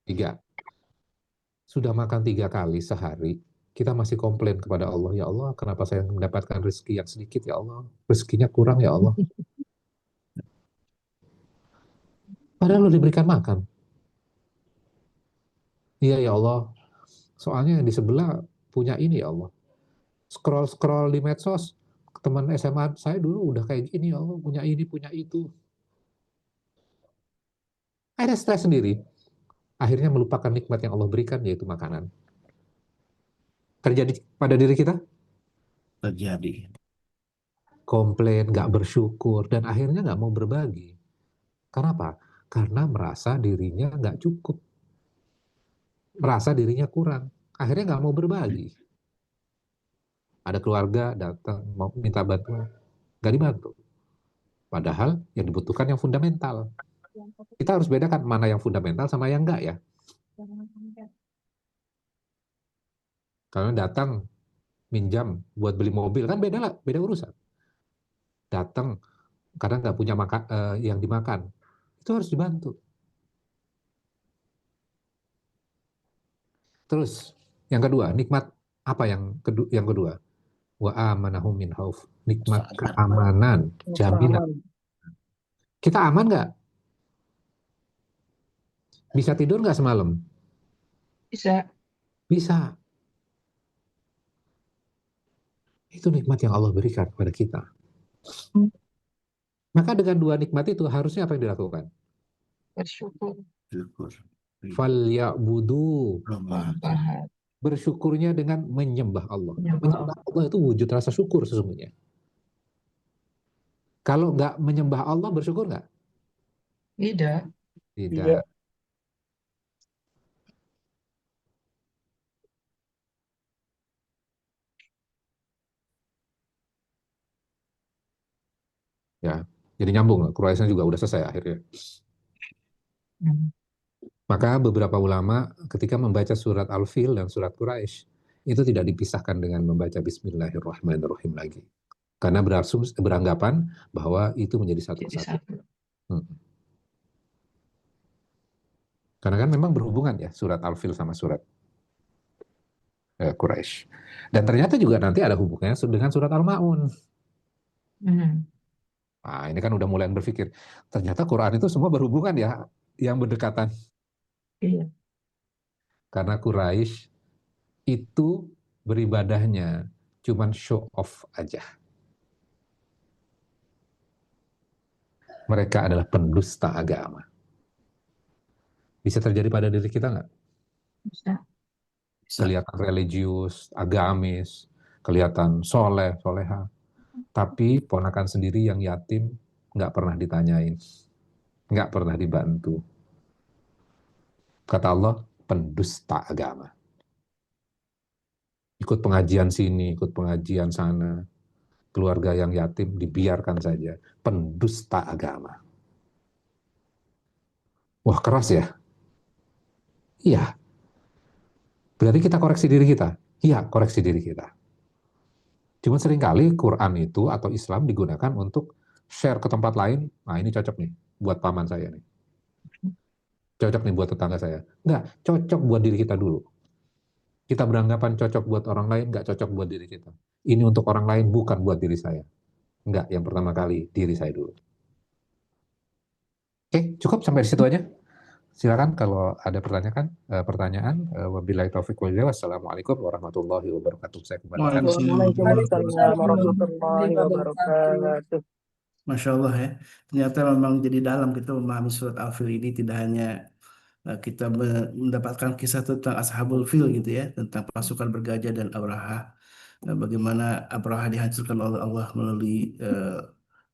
3. Sudah makan 3 kali sehari, kita masih komplain kepada Allah, ya Allah, kenapa saya mendapatkan rezeki yang sedikit, ya Allah, rezekinya kurang, ya Allah. Padahal lo diberikan makan. Iya ya Allah, soalnya yang di sebelah punya ini ya Allah. Scroll-scroll di medsos, teman SMA saya dulu udah kayak gini ya Allah, punya ini, punya itu. Ada stres sendiri. Akhirnya melupakan nikmat yang Allah berikan, yaitu makanan. Terjadi pada diri kita? Terjadi. Komplain, nggak bersyukur, dan akhirnya nggak mau berbagi. Kenapa? Karena merasa dirinya nggak cukup. Merasa dirinya kurang. Akhirnya nggak mau berbagi. Ada keluarga datang mau minta bantuan, nggak dibantu. Padahal yang dibutuhkan yang fundamental. Kita harus bedakan mana yang fundamental sama yang enggak ya. Kalau datang minjam buat beli mobil kan beda lah, beda urusan. Datang karena nggak punya yang dimakan, itu harus dibantu. Terus yang kedua, nikmat apa yang kedua? Wa amanahum min khauf. Nikmat keamanan, jaminan. Aman. Kita aman nggak? Bisa tidur nggak semalam? Bisa. Bisa. Itu nikmat yang Allah berikan kepada kita. Maka dengan 2 nikmat itu harusnya apa yang dilakukan? Bersyukur. Syukur. Falyabudu. Bahat. Bersyukurnya dengan menyembah Allah. Menyembah Menyembah Allah itu wujud rasa syukur sesungguhnya. Kalau nggak menyembah Allah, bersyukur nggak? Tidak. Tidak. Ya, jadi nyambung. Quraisynya juga udah selesai akhirnya. Maka beberapa ulama ketika membaca surat Al-Fil dan surat Quraisy itu tidak dipisahkan dengan membaca Bismillahirrahmanirrahim lagi. Karena beranggapan bahwa itu menjadi satu Jadi kesatuan. satu. Karena kan memang berhubungan ya surat Al-Fil sama surat Quraisy. Dan ternyata juga nanti ada hubungannya dengan surat Al-Ma'un. Nah, ini kan udah mulai berpikir, ternyata Quran itu semua berhubungan ya, yang berdekatan. Iya. Karena Quraisy itu beribadahnya cuman show off aja. Mereka adalah pendusta agama. Bisa terjadi pada diri kita nggak? Bisa. Kelihatan religius, agamis, kelihatan soleh, soleha. Tapi ponakan sendiri yang yatim nggak pernah ditanyain, nggak pernah dibantu. Kata Allah, pendusta agama. Ikut pengajian sini, ikut pengajian sana. Keluarga yang yatim dibiarkan saja. Pendusta agama. Wah, keras ya? Iya. Berarti kita koreksi diri kita? Iya, koreksi diri kita. Cuma seringkali Quran itu atau Islam digunakan untuk share ke tempat lain. Nah, ini cocok nih buat paman saya nih. Cocok nih buat tetangga saya. Enggak, cocok buat diri kita dulu. Kita beranggapan cocok buat orang lain, enggak cocok buat diri kita. Ini untuk orang lain, bukan buat diri saya. Enggak, yang pertama kali diri saya dulu. Oke, cukup sampai di situ aja. Silakan kalau ada pertanyaan. Wabillahi taufiq wal hidayah. Wassalamualaikum warahmatullahi wabarakatuh. Saya kembalikan. Waalaikumsalam warahmatullahi wabarakatuh. Masya Allah ya, ternyata memang jadi dalam kita memahami surat Al-Fil ini tidak hanya kita mendapatkan kisah tentang Ashabul Fil gitu ya, tentang pasukan bergajah dan Abraha. Bagaimana Abraha dihancurkan oleh Allah melalui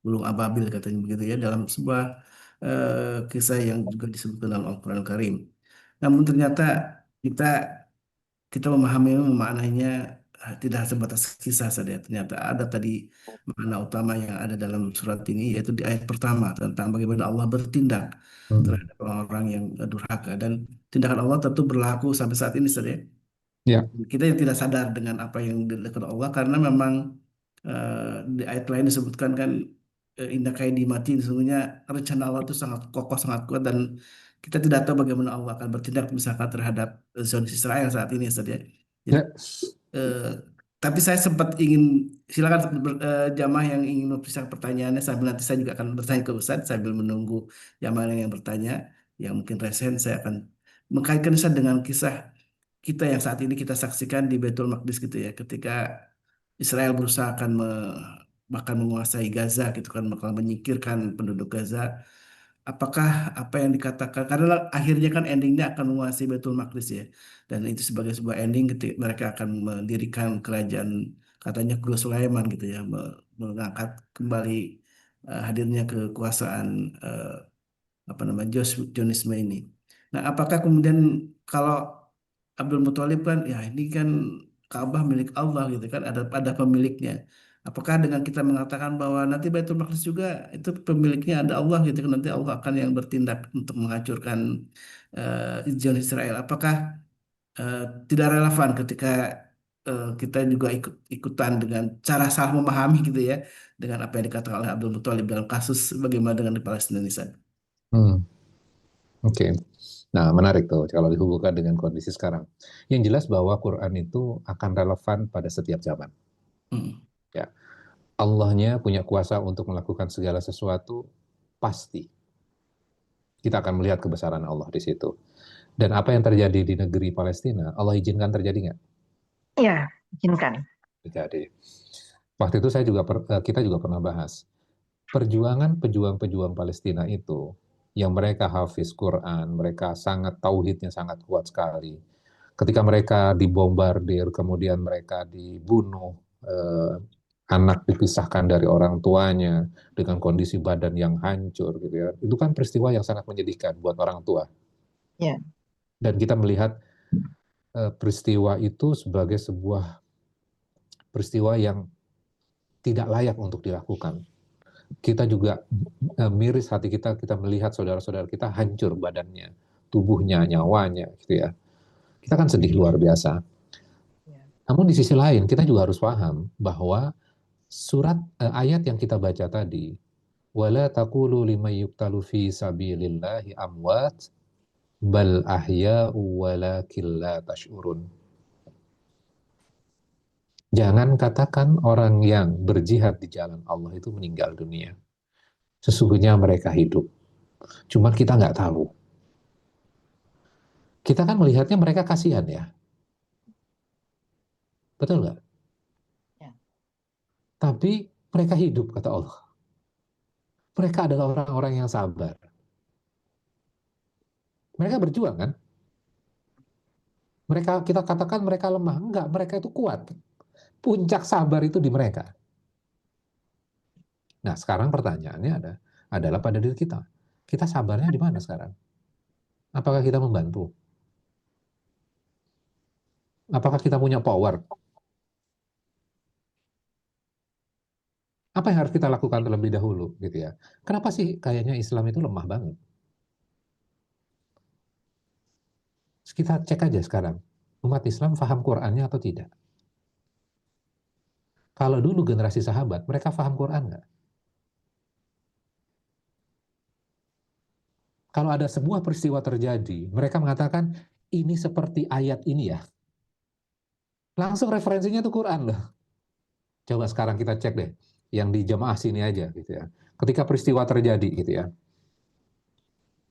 burung ababil katanya begitu ya, dalam sebuah kisah yang juga disebutkan dalam Al-Quran Karim. Namun ternyata kita kita memahami memaknainya tidak sebatas kisah saja. Ternyata ada tadi makna utama yang ada dalam surat ini, yaitu di ayat pertama tentang bagaimana Allah bertindak terhadap orang-orang yang durhaka, dan tindakan Allah tentu berlaku sampai saat ini saja. Ya. Kita yang tidak sadar dengan apa yang dilakukan Allah, karena memang di ayat lain disebutkan kan indah kayak dimati. Sesungguhnya rencana Allah itu sangat kokoh, sangat kuat, dan kita tidak tahu bagaimana Allah akan bertindak misalkan terhadap Zionis Israel saat ini, Ustaz ya. Jadi Ya, eh, tapi saya sempat ingin, silakan jamaah yang ingin mempersiapkan pertanyaannya, sambil nanti saya juga akan bertanya ke Ustaz sambil menunggu jamaah yang bertanya, yang mungkin resen. Saya akan mengkaitkan Ustaz dengan kisah kita yang saat ini kita saksikan di Baitul Maqdis gitu ya, ketika Israel berusaha akan bahkan menguasai Gaza gitu kan, bakal menyingkirkan penduduk Gaza. Apakah apa yang dikatakan, karena akhirnya kan endingnya akan menguasai Baitul Maqdis ya, dan itu sebagai sebuah ending ketika mereka akan mendirikan kerajaan, katanya Kru Sulaiman gitu ya, mengangkat kembali hadirnya kekuasaan apa namanya Zionisme ini. Nah, apakah kemudian kalau Abdul Muthalib kan, ya ini kan Ka'bah milik Allah gitu kan, ada pemiliknya. Apakah dengan kita mengatakan bahwa nanti Baitul Maqdis juga itu pemiliknya ada Allah gitu kan, nanti Allah akan yang bertindak untuk menghancurkan Zionis Israel. Apakah eh, tidak relevan ketika kita juga ikutan dengan cara salah memahami gitu ya, dengan apa yang dikatakan oleh Abdul Muthalib dalam kasus bagaimana dengan di Palestina ini, Ustaz? hmm, oke. Nah, menarik tuh kalau dihubungkan dengan kondisi sekarang. Yang jelas bahwa Quran itu akan relevan pada setiap zaman. Hmm. Ya, Allahnya punya kuasa untuk melakukan segala sesuatu, pasti. Kita akan melihat kebesaran Allah di situ. Dan apa yang terjadi di negeri Palestina, Allah izinkan terjadi nggak? Iya, izinkan. Terjadi. Waktu itu kita juga pernah bahas perjuangan pejuang-pejuang Palestina itu, yang mereka hafiz Quran, mereka sangat tauhidnya sangat kuat sekali. Ketika mereka dibombardir, kemudian mereka dibunuh, anak dipisahkan dari orang tuanya dengan kondisi badan yang hancur gitu ya. Itu kan peristiwa yang sangat menyedihkan buat orang tua. Ya. Dan kita melihat peristiwa itu sebagai sebuah peristiwa yang tidak layak untuk dilakukan. Kita juga miris hati kita melihat saudara-saudara kita hancur badannya, tubuhnya, nyawanya gitu ya. Kita kan sedih luar biasa. Namun di sisi lain kita juga harus paham bahwa ayat yang kita baca tadi, wala taqulu liman yuqtalu fi sabilillahi amwat bal ahya'u walakin la tash'urun. Jangan katakan orang yang berjihad di jalan Allah itu meninggal dunia. Sesungguhnya mereka hidup. Cuman kita nggak tahu. Kita kan melihatnya mereka kasihan ya. Betul nggak? Ya. Tapi mereka hidup, kata Allah. Mereka adalah orang-orang yang sabar. Mereka berjuang kan? Kita katakan mereka lemah. Enggak, mereka itu kuat. Puncak sabar itu di mereka. Nah, sekarang pertanyaannya adalah pada diri kita. Kita sabarnya di mana sekarang? Apakah kita membantu? Apakah kita punya power? Apa yang harus kita lakukan terlebih dahulu gitu ya? Kenapa sih kayaknya Islam itu lemah banget? Kita cek aja sekarang. Umat Islam paham Qur'annya atau tidak? Kalau dulu generasi sahabat, mereka paham Quran nggak? Kalau ada sebuah peristiwa terjadi, mereka mengatakan, ini seperti ayat ini ya. Langsung referensinya tuh Quran loh. Coba sekarang kita cek deh, yang di jamaah sini aja gitu ya. Ketika peristiwa terjadi gitu ya,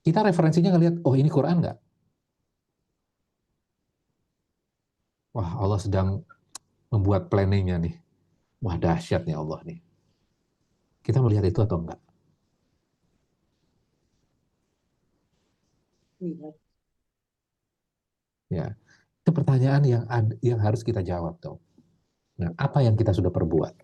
kita referensinya ngelihat, oh ini Quran nggak? Wah, Allah sedang membuat planningnya nih. Wah, dahsyat nih Allah nih. Kita melihat itu atau enggak? Ya, itu pertanyaan yang harus kita jawab tuh. Nah, apa yang kita sudah perbuat?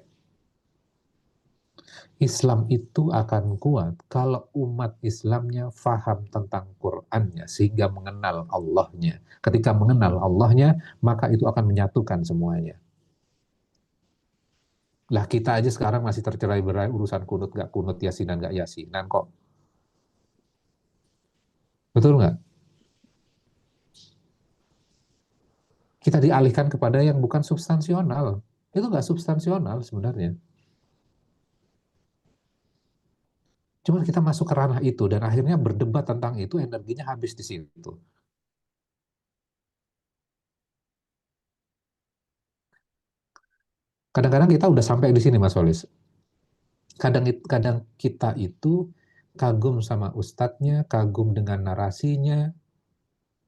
Islam itu akan kuat kalau umat Islamnya faham tentang Qur'annya sehingga mengenal Allahnya. Ketika mengenal Allahnya, maka itu akan menyatukan semuanya. Lah kita aja sekarang masih tercerai-berai urusan kunut gak kunut, yasinan gak yasinan kok. Betul nggak? Kita dialihkan kepada yang bukan substansional. Itu nggak substansional sebenarnya. Cuman kita masuk ke ranah itu dan akhirnya berdebat tentang itu, energinya habis di situ. Kadang-kadang kita udah sampai di sini, Mas Solis. Kadang kita itu kagum sama ustadznya, kagum dengan narasinya,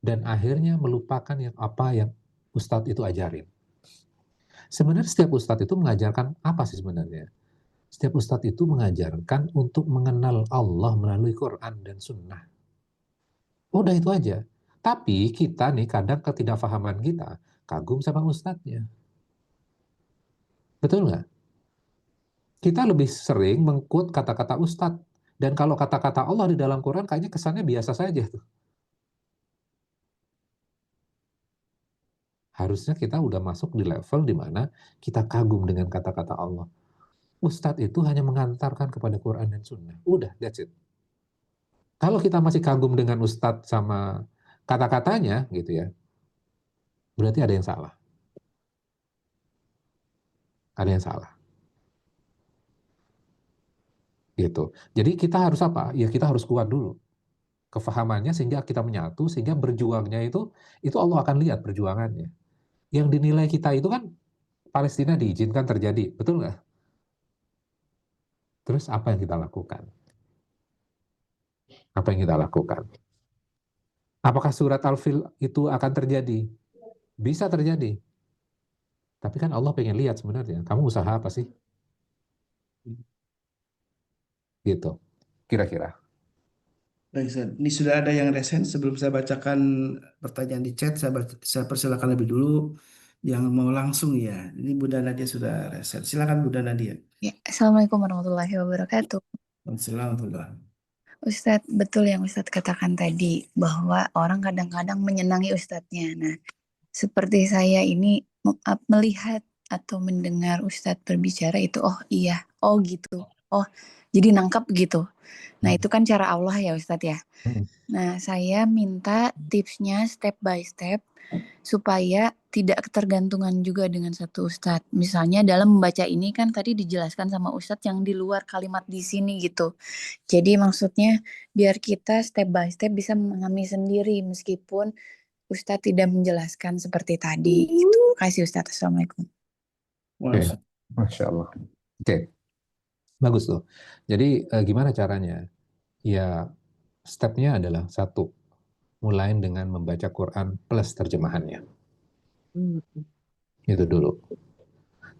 dan akhirnya melupakan apa yang ustadz itu ajarin. Sebenarnya setiap ustadz itu mengajarkan apa sih sebenarnya? Setiap ustadz itu mengajarkan untuk mengenal Allah melalui Quran dan Sunnah. Udah itu aja. Tapi kita nih kadang ketidakfahaman kita kagum sama ustadznya. Betul nggak? Kita lebih sering mengkut kata-kata ustadz. Dan kalau kata-kata Allah di dalam Quran kayaknya kesannya biasa saja tuh. Harusnya kita udah masuk di level di mana kita kagum dengan kata-kata Allah. Ustadz itu hanya mengantarkan kepada Quran dan Sunnah. Udah, that's it. Kalau kita masih kagum dengan ustadz sama kata-katanya, gitu ya, berarti ada yang salah. Ada yang salah. Gitu. Jadi kita harus apa? Ya kita harus kuat dulu kefahamannya sehingga kita menyatu, sehingga berjuangnya itu Allah akan lihat perjuangannya. Yang dinilai kita itu kan Palestina diizinkan terjadi, betul nggak? Terus apa yang kita lakukan? Apa yang kita lakukan? Apakah surat Al-Fil itu akan terjadi? Bisa terjadi. Tapi kan Allah pengen lihat sebenarnya, kamu usaha apa sih? Gitu, kira-kira. Baik, Ustaz. Ini sudah ada yang resen. Sebelum saya bacakan pertanyaan di chat, saya persilakan lebih dulu yang mau langsung ya. Ini Bunda Nadia sudah resen. Silakan Bunda Nadia. Ya, Assalamualaikum warahmatullahi wabarakatuh. Assalamualaikum. Ustadz, betul yang Ustadz katakan tadi, bahwa orang kadang-kadang menyenangi Ustadznya. Nah, seperti saya ini melihat atau mendengar Ustadz berbicara itu, oh iya, oh gitu, oh jadi nangkap gitu. Nah, itu kan cara Allah ya Ustadz ya. Nah, saya minta tipsnya step by step supaya tidak ketergantungan juga dengan satu ustadz. Misalnya dalam membaca ini kan tadi dijelaskan sama ustadz yang di luar kalimat di sini gitu. Jadi maksudnya biar kita step by step bisa memahami sendiri meskipun ustadz tidak menjelaskan seperti tadi. Gitu. Terima kasih Ustadz. Assalamualaikum. Oke, Masya Allah. Oke, bagus tuh. Jadi gimana caranya? Ya, stepnya adalah satu, mulai dengan membaca Quran plus terjemahannya. Itu dulu.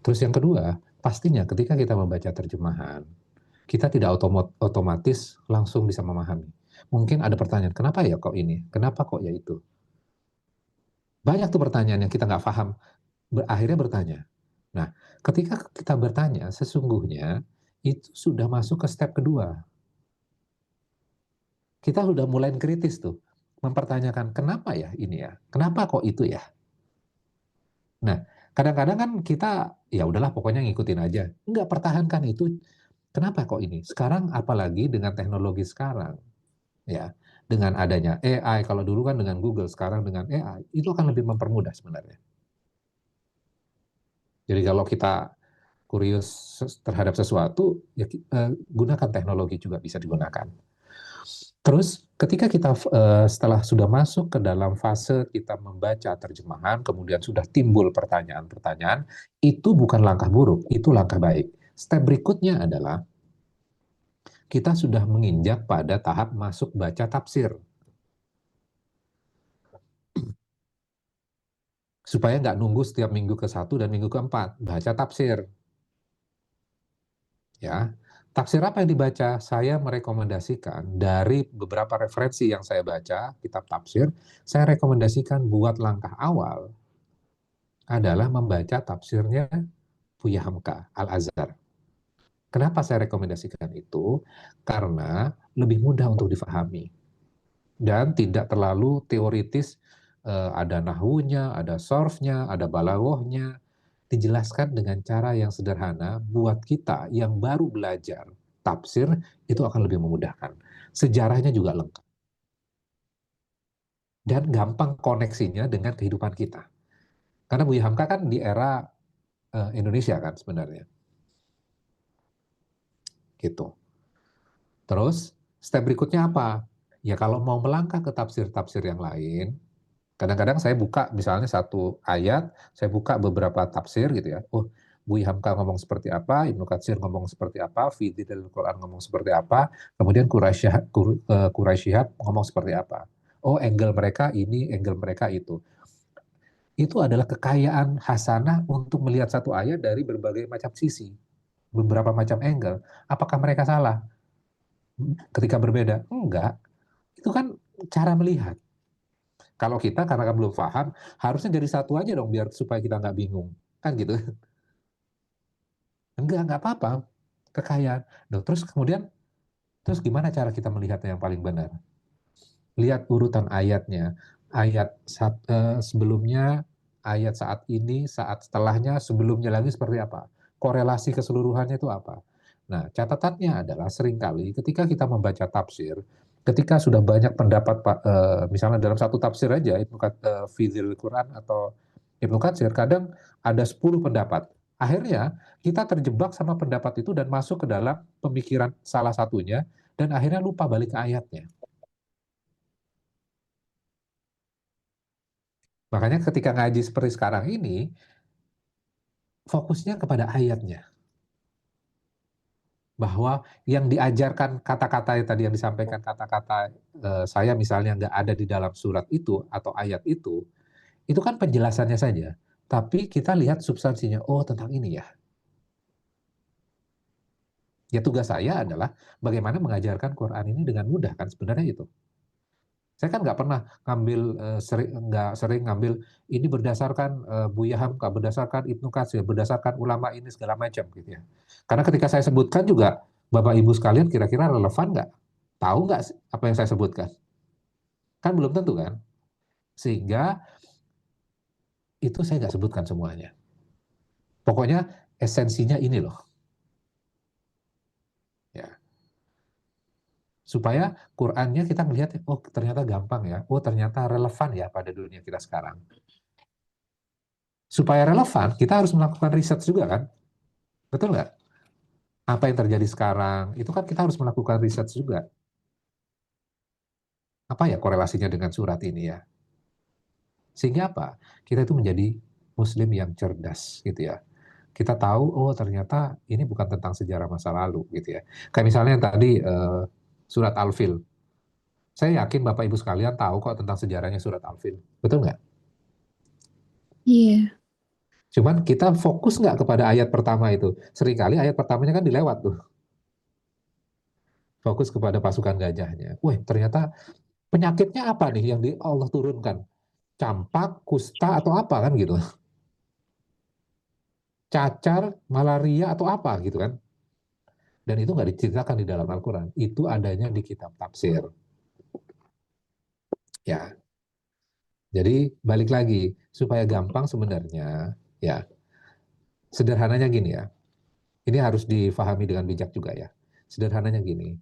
Terus yang kedua, pastinya ketika kita membaca terjemahan, kita tidak otomatis langsung bisa memahami. Mungkin ada pertanyaan, kenapa ya kok ini? Kenapa kok ya itu? Banyak tuh pertanyaan yang kita nggak paham, akhirnya bertanya. Nah, ketika kita bertanya, sesungguhnya itu sudah masuk ke step kedua. Kita sudah mulai kritis tuh, mempertanyakan kenapa ya ini ya? Kenapa kok itu ya? Nah, kadang-kadang kan kita ya udahlah pokoknya ngikutin aja. Enggak, pertahankan itu. Kenapa kok ini? Sekarang apalagi dengan teknologi sekarang, ya, dengan adanya AI, kalau dulu kan dengan Google, sekarang dengan AI, itu akan lebih mempermudah sebenarnya. Jadi kalau kita kurius terhadap sesuatu, ya gunakan teknologi juga bisa digunakan. Terus ketika kita setelah sudah masuk ke dalam fase kita membaca terjemahan, kemudian sudah timbul pertanyaan-pertanyaan, itu bukan langkah buruk, itu langkah baik. Step berikutnya adalah kita sudah menginjak pada tahap masuk baca tafsir. Supaya nggak nunggu setiap minggu ke-1 dan minggu ke-4, baca tafsir. Ya, tafsir apa yang dibaca? Saya merekomendasikan dari beberapa referensi yang saya baca, kitab tafsir, saya rekomendasikan buat langkah awal adalah membaca tafsirnya Buya Hamka, Al-Azhar. Kenapa saya rekomendasikan itu? Karena lebih mudah untuk difahami. Dan tidak terlalu teoritis, ada nahwunya, ada sorfnya, ada balaghahnya, dijelaskan dengan cara yang sederhana buat kita yang baru belajar tafsir itu akan lebih memudahkan. Sejarahnya juga lengkap. Dan gampang koneksinya dengan kehidupan kita. Karena Buya Hamka kan di era Indonesia kan sebenarnya. Gitu. Terus step berikutnya apa? Ya kalau mau melangkah ke tafsir-tafsir yang lain, kadang-kadang saya buka misalnya satu ayat, saya buka beberapa tafsir gitu ya. Oh, Buya Hamka ngomong seperti apa, Ibnu Katsir ngomong seperti apa, Fidhi dari Quran ngomong seperti apa, kemudian Quraisy Shihab ngomong seperti apa. Oh, angle mereka ini, angle mereka itu. Itu adalah kekayaan hasanah untuk melihat satu ayat dari berbagai macam sisi, beberapa macam angle. Apakah mereka salah ketika berbeda? Enggak. Itu kan cara melihat. Kalau kita karena kan belum paham, harusnya jadi satu aja dong biar supaya kita nggak bingung. Kan gitu. Enggak apa-apa. Kekayaan. Nah, terus gimana cara kita melihatnya yang paling benar? Lihat urutan ayatnya. Sebelumnya, ayat saat ini, saat setelahnya, sebelumnya lagi seperti apa? Korelasi keseluruhannya itu apa? Nah, catatannya adalah seringkali ketika kita membaca tafsir, ketika sudah banyak pendapat, misalnya dalam satu tafsir aja, Fidhil Quran atau Ibnu Katsir, kadang ada 10 pendapat. Akhirnya kita terjebak sama pendapat itu dan masuk ke dalam pemikiran salah satunya, dan akhirnya lupa balik ke ayatnya. Makanya ketika ngaji seperti sekarang ini, fokusnya kepada ayatnya. Bahwa yang diajarkan kata-kata yang tadi yang disampaikan kata-kata saya misalnya nggak ada di dalam surat itu atau ayat itu kan penjelasannya saja. Tapi kita lihat substansinya, oh tentang ini ya. Ya tugas saya adalah bagaimana mengajarkan Quran ini dengan mudah kan sebenarnya itu. Saya kan nggak pernah ngambil nggak sering ngambil ini berdasarkan Buya Hamka, berdasarkan Ibnu Katsir, berdasarkan ulama ini segala macam gitu ya. Karena ketika saya sebutkan juga Bapak Ibu sekalian kira-kira relevan nggak? Tahu nggak apa yang saya sebutkan? Kan belum tentu kan. Sehingga itu saya nggak sebutkan semuanya. Pokoknya esensinya ini loh. Ya. Supaya Qur'annya kita melihat, oh ternyata gampang ya, oh ternyata relevan ya pada dunia kita sekarang. Supaya relevan, kita harus melakukan riset juga kan? Betul nggak? Apa yang terjadi sekarang, itu kan kita harus melakukan riset juga. Apa ya korelasinya dengan surat ini ya? Sehingga apa? Kita itu menjadi muslim yang cerdas gitu ya. Kita tahu, oh ternyata ini bukan tentang sejarah masa lalu gitu ya. Kayak misalnya yang tadi surat Al-Fil. Saya yakin Bapak Ibu sekalian tahu kok tentang sejarahnya surat Al-Fil. Betul nggak? Iya. Cuman kita fokus nggak kepada ayat pertama itu. Seringkali ayat pertamanya kan dilewat tuh. Fokus kepada pasukan gajahnya. Wih, ternyata penyakitnya apa nih yang Allah turunkan? Campak, kusta, atau apa kan gitu. Cacar, malaria, atau apa gitu kan. Dan itu nggak diceritakan di dalam Al-Quran. Itu adanya di kitab tafsir. Ya, jadi balik lagi. Supaya gampang sebenarnya, ya sederhananya gini ya. Ini harus difahami dengan bijak juga ya. Sederhananya gini.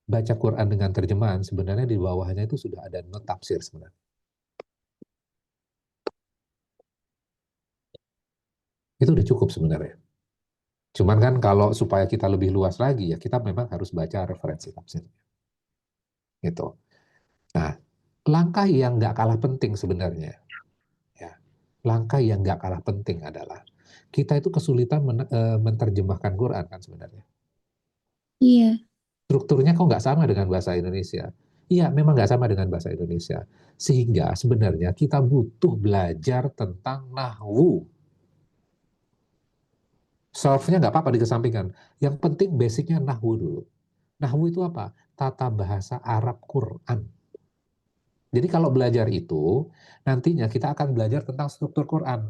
Baca Quran dengan terjemahan, sebenarnya di bawahnya itu sudah ada not tafsir sebenarnya. Itu udah cukup sebenarnya. Cuman kan kalau supaya kita lebih luas lagi, ya kita memang harus baca referensi tafsirnya. Gitu. Nah, langkah yang nggak kalah penting sebenarnya, ya, langkah yang nggak kalah penting adalah kita itu kesulitan menerjemahkan Quran kan sebenarnya. Iya. Strukturnya kok nggak sama dengan bahasa Indonesia. Iya, memang nggak sama dengan bahasa Indonesia. Sehingga sebenarnya kita butuh belajar tentang nahwu. Solve-nya nggak apa-apa dikesampingkan. Yang penting basicnya nahwu dulu. Nahwu itu apa? Tata bahasa Arab Quran. Jadi kalau belajar itu, nantinya kita akan belajar tentang struktur Quran.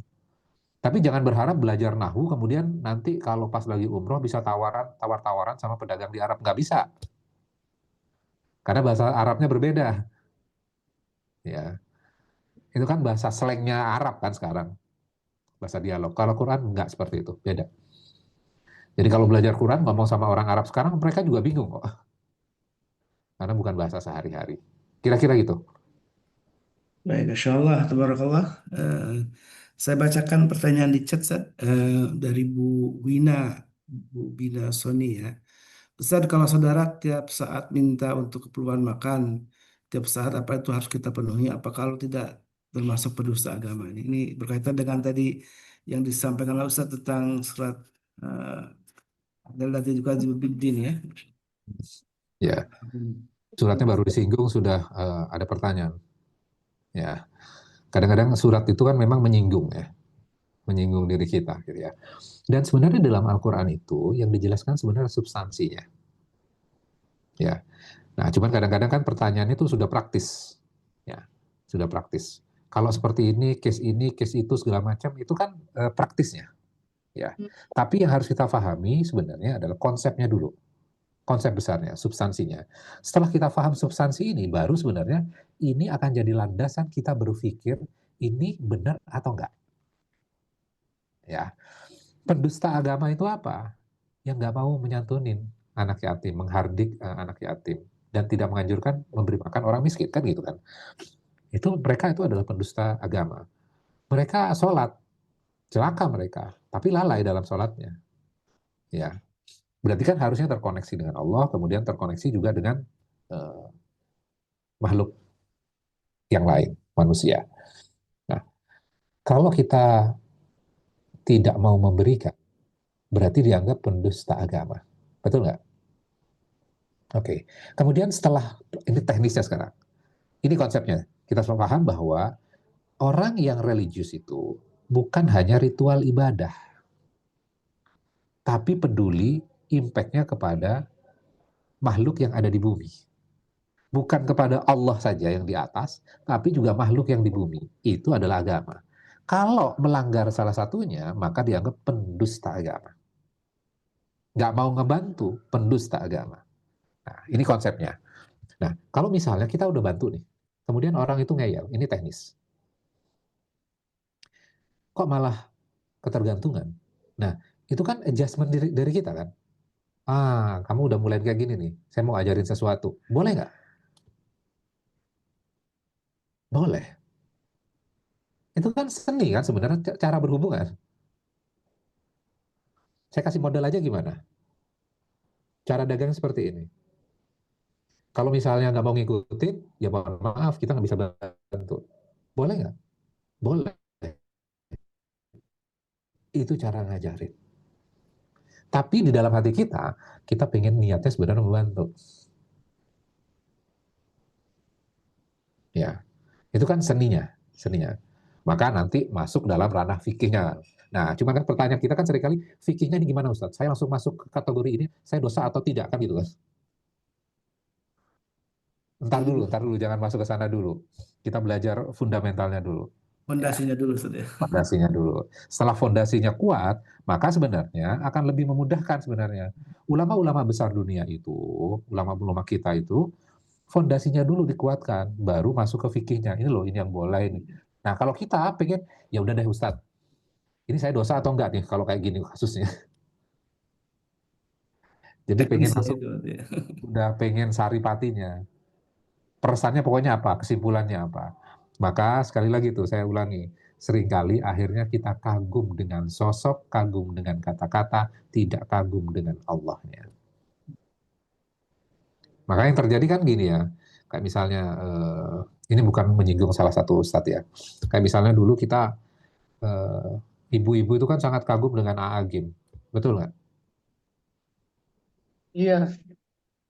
Tapi jangan berharap belajar nahwu, kemudian nanti kalau pas lagi umroh bisa tawar-tawaran sama pedagang di Arab. Nggak bisa. Karena bahasa Arabnya berbeda. Ya, itu kan bahasa slangnya Arab kan sekarang. Bahasa dialog. Kalau Quran nggak seperti itu, beda. Jadi kalau belajar Quran, ngomong sama orang Arab sekarang, mereka juga bingung kok. Karena bukan bahasa sehari-hari. Kira-kira gitu. Baik, Insya Allah, tabarakallah. Saya bacakan pertanyaan di chat, Ustaz, dari Bu Wina Sony ya. Ustaz, kalau saudara tiap saat minta untuk keperluan makan, tiap saat apa itu harus kita penuhi? Apa kalau tidak termasuk pendusta agama ini? Ini berkaitan dengan tadi yang disampaikan oleh Ustaz tentang surat dan juga Jibril ya. Ya, suratnya baru disinggung sudah ada pertanyaan. Ya, kadang-kadang surat itu kan memang menyinggung ya, menyinggung diri kita gitu ya. Dan sebenarnya dalam Al-Quran itu yang dijelaskan sebenarnya substansinya. Ya, nah cuman kadang-kadang kan pertanyaannya itu sudah praktis, ya, sudah praktis. Kalau seperti ini, case itu segala macam itu kan praktisnya, ya. Tapi yang harus kita pahami sebenarnya adalah konsepnya dulu, konsep besarnya, substansinya. Setelah kita paham substansi ini, baru sebenarnya ini akan jadi landasan kita berpikir ini benar atau enggak. Ya, pendusta agama itu apa? Yang nggak mau menyantunin anak yatim, menghardik anak yatim, dan tidak menganjurkan memberi makan orang miskin, kan gitu kan. Itu mereka itu adalah pendusta agama. Mereka sholat, celaka mereka, tapi lalai dalam sholatnya. Ya, berarti kan harusnya terkoneksi dengan Allah, kemudian terkoneksi juga dengan makhluk yang lain, manusia. Nah, kalau kita tidak mau memberikan, berarti dianggap pendusta agama. Betul nggak? Oke. Kemudian setelah, ini teknisnya sekarang. Ini konsepnya. Kita harus paham bahwa orang yang religius itu bukan hanya ritual ibadah, tapi peduli impact-nya kepada makhluk yang ada di bumi. Bukan kepada Allah saja yang di atas, tapi juga makhluk yang di bumi. Itu adalah agama. Kalau melanggar salah satunya, maka dianggap pendusta agama. Nggak mau ngebantu, pendusta agama. Nah, ini konsepnya. Nah, kalau misalnya kita udah bantu nih, kemudian orang itu ngeyel, ini teknis. Kok malah ketergantungan? Nah, itu kan adjustment dari kita kan. Kamu udah mulai kayak gini nih, saya mau ajarin sesuatu. Boleh nggak? Boleh. Itu kan seni kan sebenarnya cara berhubungan. Saya kasih modal aja gimana? Cara dagang seperti ini. Kalau misalnya nggak mau ngikutin, ya mohon maaf, kita nggak bisa bantu. Boleh nggak? Boleh. Itu cara ngajarin. Tapi di dalam hati kita pengen niatnya sebenarnya membantu. Ya, itu kan seninya. Maka nanti masuk dalam ranah fikihnya. Nah, cuma kan pertanyaan kita kan seringkali, fikihnya ini gimana Ustaz? Saya langsung masuk ke kategori ini, saya dosa atau tidak, kan gitu kan? Ntar dulu, jangan masuk ke sana dulu. Kita belajar fundamentalnya dulu. Fondasinya dulu Ustaz ya. Fondasinya dulu. Setelah fondasinya kuat, maka sebenarnya akan lebih memudahkan sebenarnya. Ulama-ulama besar dunia itu, ulama-ulama kita itu, fondasinya dulu dikuatkan, baru masuk ke fikihnya. Ini loh, ini yang boleh ini. Nah, kalau kita pengen, ya udah deh Ustadz, ini saya dosa atau enggak nih kalau kayak gini kasusnya. Jadi pengen Teknisnya masuk, itu ya. udah pengen saripatinya. Pesannya pokoknya apa, kesimpulannya apa. Maka sekali lagi tuh saya ulangi, seringkali akhirnya kita kagum dengan sosok, kagum dengan kata-kata, tidak kagum dengan Allahnya. Maka yang terjadi kan gini ya, kayak misalnya, ini bukan menyinggung salah satu ustadz ya, kayak misalnya dulu kita, ibu-ibu itu kan sangat kagum dengan A.A. Gym, betul nggak? Iya.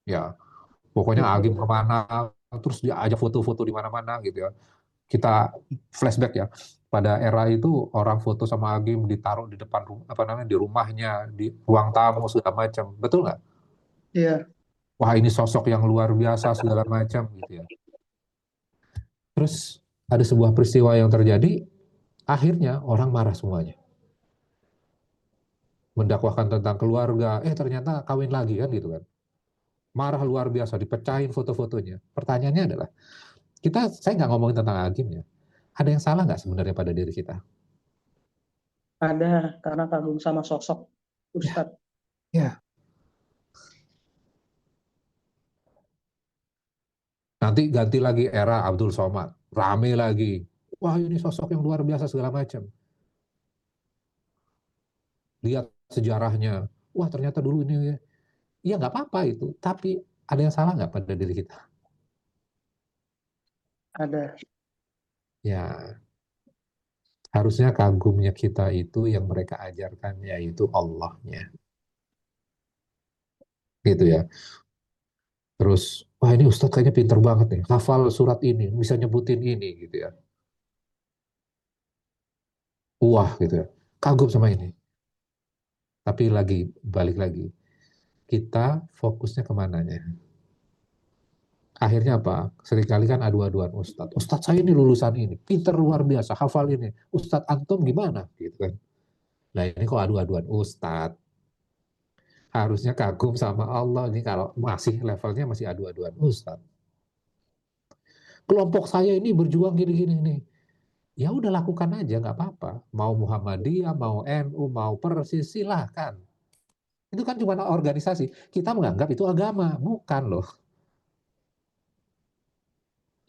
Ya, pokoknya A.A. Gym kemana, terus dia ajak foto-foto di mana-mana gitu ya. Kita flashback ya, pada era itu orang foto sama Agim ditaruh di depan di rumahnya, di ruang tamu segala macam, betul nggak? Iya. Wah ini sosok yang luar biasa segala macam gitu ya. Terus ada sebuah peristiwa yang terjadi, akhirnya orang marah semuanya, mendakwahkan tentang keluarga, ternyata kawin lagi kan gitu kan, marah luar biasa, dipecahin foto-fotonya. Pertanyaannya adalah, saya nggak ngomongin tentang Agim ya, ada yang salah nggak sebenarnya pada diri kita? Ada, karena kagum sama sosok Ustadz. Ya. Nanti ganti lagi era Abdul Somad, rame lagi. Wah ini sosok yang luar biasa segala macam. Lihat sejarahnya. Wah ternyata dulu ini Ya nggak apa-apa itu, tapi ada yang salah nggak pada diri kita? Ada. Ya, harusnya kagumnya kita itu yang mereka ajarkan yaitu Allahnya, gitu ya. Terus, wah ini Ustadz kayaknya pinter banget nih, hafal surat ini, bisa nyebutin ini, gitu ya. Wah, gitu ya. Kagum sama ini. Tapi balik lagi, kita fokusnya kemananya? Akhirnya apa? Seringkali kan adu-aduan Ustadz. Ustadz saya ini lulusan ini, pinter luar biasa, hafal ini. Ustadz antum gimana? Gitu kan. Nah ini kok adu-aduan Ustadz. Harusnya kagum sama Allah ini kalau masih levelnya masih adu-aduan Ustadz. Kelompok saya ini berjuang gini-gini nih. Ya udah lakukan aja nggak apa-apa. Mau Muhammadiyah, mau NU, mau Persis silahkan. Itu kan cuma organisasi. Kita menganggap itu agama, bukan loh.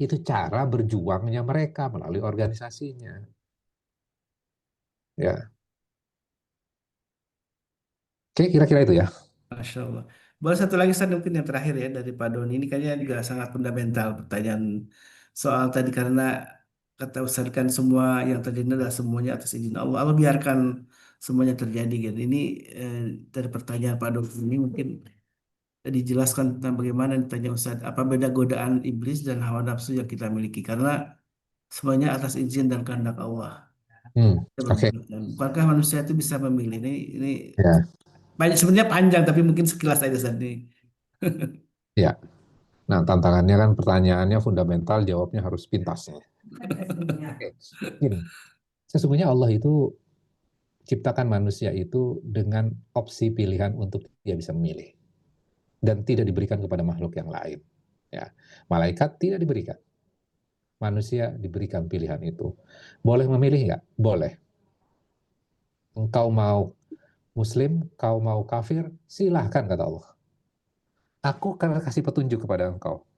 Itu cara berjuangnya mereka melalui organisasinya. Ya, oke kira-kira itu ya. Masya Allah. Baru satu lagi Ustaz, mungkin yang terakhir ya dari Pak Doni. Ini kayaknya juga sangat fundamental pertanyaan soal tadi, karena kata Ustaz kan semua yang terjadi adalah semuanya atas izin Allah. Allah biarkan semuanya terjadi gitu. Ini eh, dari pertanyaan Pak Doni ini mungkin dijelaskan tentang bagaimana ditanya Ustaz, apa beda godaan iblis dan hawa nafsu yang kita miliki, karena semuanya atas izin dan kehendak Allah. Kita Oke. berbuat. Apakah manusia itu bisa memilih? Ini Ya, banyak sebenarnya panjang, tapi mungkin sekilas aja Ustaz nih. ya. Nah, tantangannya kan pertanyaannya fundamental, jawabnya harus pintas ya. Oke. Gini, sesungguhnya Allah itu ciptakan manusia itu dengan opsi pilihan untuk dia bisa memilih dan tidak diberikan kepada makhluk yang lain. Ya, malaikat tidak diberikan, manusia diberikan pilihan itu. Boleh memilih nggak? Boleh. Engkau mau Muslim, kau mau kafir, silahkan kata Allah. Aku akan kasih petunjuk kepada engkau.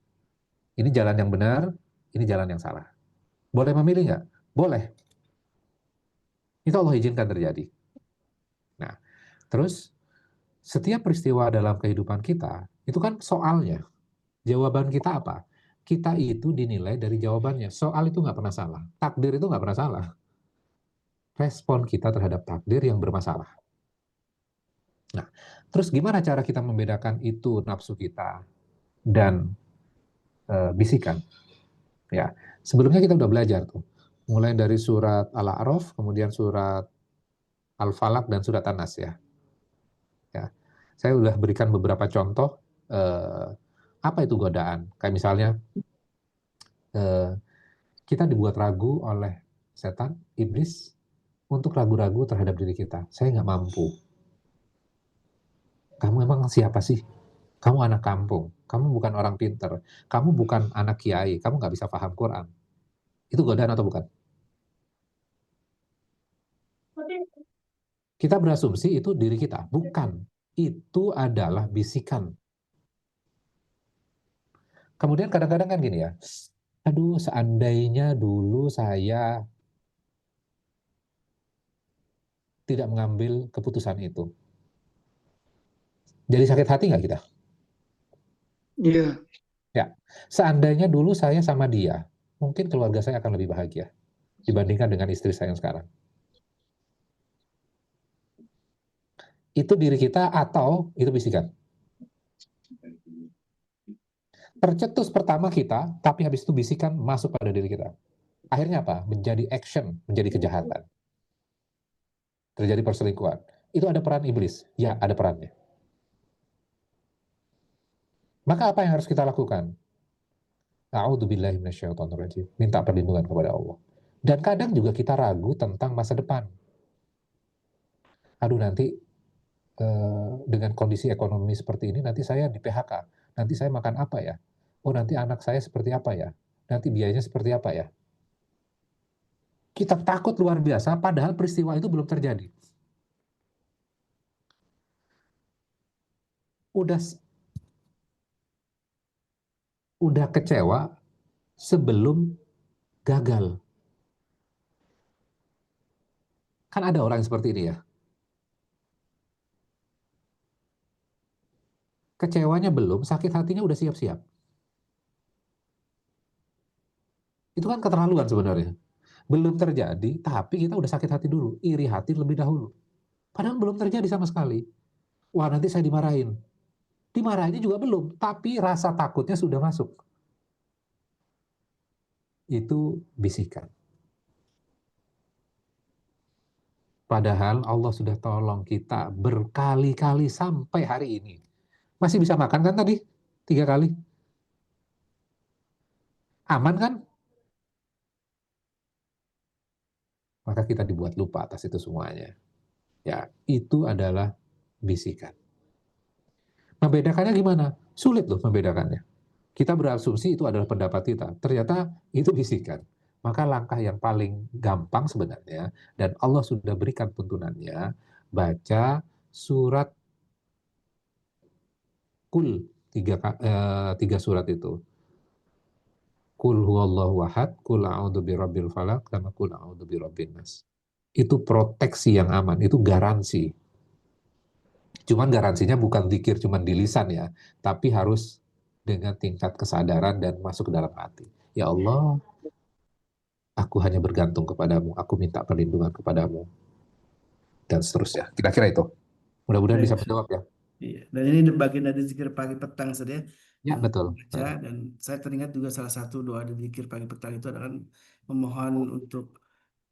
Ini jalan yang benar, ini jalan yang salah. Boleh memilih nggak? Boleh. Itu Allah izinkan terjadi. Nah, terus setiap peristiwa dalam kehidupan kita, itu kan soalnya. Jawaban kita apa? Kita itu dinilai dari jawabannya. Soal itu nggak pernah salah. Takdir itu nggak pernah salah. Respon kita terhadap takdir yang bermasalah. Nah, terus gimana cara kita membedakan itu nafsu kita dan bisikan? Ya, sebelumnya kita udah belajar tuh. Mulai dari surat Al-A'raf, kemudian surat Al-Falaq dan surat An-Nas ya. Ya, saya udah berikan beberapa contoh apa itu godaan. Kayak misalnya eh, kita dibuat ragu oleh setan, iblis, untuk ragu-ragu terhadap diri kita. Saya nggak mampu. Kamu emang siapa sih? Kamu anak kampung. Kamu bukan orang pinter. Kamu bukan anak kiai. Kamu nggak bisa paham Quran. Itu godaan atau bukan? Kita berasumsi itu diri kita. Bukan. Itu adalah bisikan. Kemudian kadang-kadang kan gini ya. Aduh, seandainya dulu saya tidak mengambil keputusan itu. Jadi sakit hati nggak kita? Iya. Ya, seandainya dulu saya sama dia, mungkin keluarga saya akan lebih bahagia dibandingkan dengan istri saya yang sekarang. Itu diri kita atau itu bisikan? Tercetus pertama kita, tapi habis itu bisikan masuk pada diri kita. Akhirnya apa? Menjadi action, menjadi kejahatan. Terjadi perselingkuhan. Itu ada peran iblis? Ya, ada perannya. Maka apa yang harus kita lakukan? A'udzubillahi minasyaitonirrajim. Minta perlindungan kepada Allah. Dan kadang juga kita ragu tentang masa depan. Aduh nanti dengan kondisi ekonomi seperti ini nanti saya di PHK. Nanti saya makan apa ya? Oh nanti anak saya seperti apa ya? Nanti biayanya seperti apa ya? Kita takut luar biasa padahal peristiwa itu belum terjadi. Udah udah kecewa sebelum gagal. Kan ada orang yang seperti ini ya. Kecewanya belum, sakit hatinya udah siap-siap. Itu kan keterlaluan sebenarnya. Belum terjadi, tapi kita udah sakit hati dulu, iri hati lebih dahulu. Padahal belum terjadi sama sekali. Wah, nanti saya dimarahin. Dimarahinnya juga belum, tapi rasa takutnya sudah masuk. Itu bisikan. Padahal Allah sudah tolong kita berkali-kali sampai hari ini. Masih bisa makan kan tadi? 3 kali. Aman kan? Maka kita dibuat lupa atas itu semuanya. Ya, itu adalah bisikan. Membedakannya gimana? Sulit loh membedakannya. Kita berasumsi itu adalah pendapat kita. Ternyata itu bisikan. Maka langkah yang paling gampang sebenarnya, dan Allah sudah berikan tuntunannya, baca surat Kul, 3 surat itu. Kul huwallahu ahad, kul a'udzu birabbil falaq, sama kul a'udzu birabbin nas. Itu proteksi yang aman, itu garansi. Cuman garansinya bukan zikir cuman di lisan ya, tapi harus dengan tingkat kesadaran dan masuk ke dalam hati. Ya Allah, aku hanya bergantung kepadamu, aku minta perlindungan kepadamu, dan seterusnya. Kira-kira itu. Mudah-mudahan bisa Baik. menjawab ya. Iya. Dan ini bagian dari zikir pagi petang saja Ya, yang betul. baca, dan saya teringat juga salah satu doa di zikir pagi petang itu adalah memohon untuk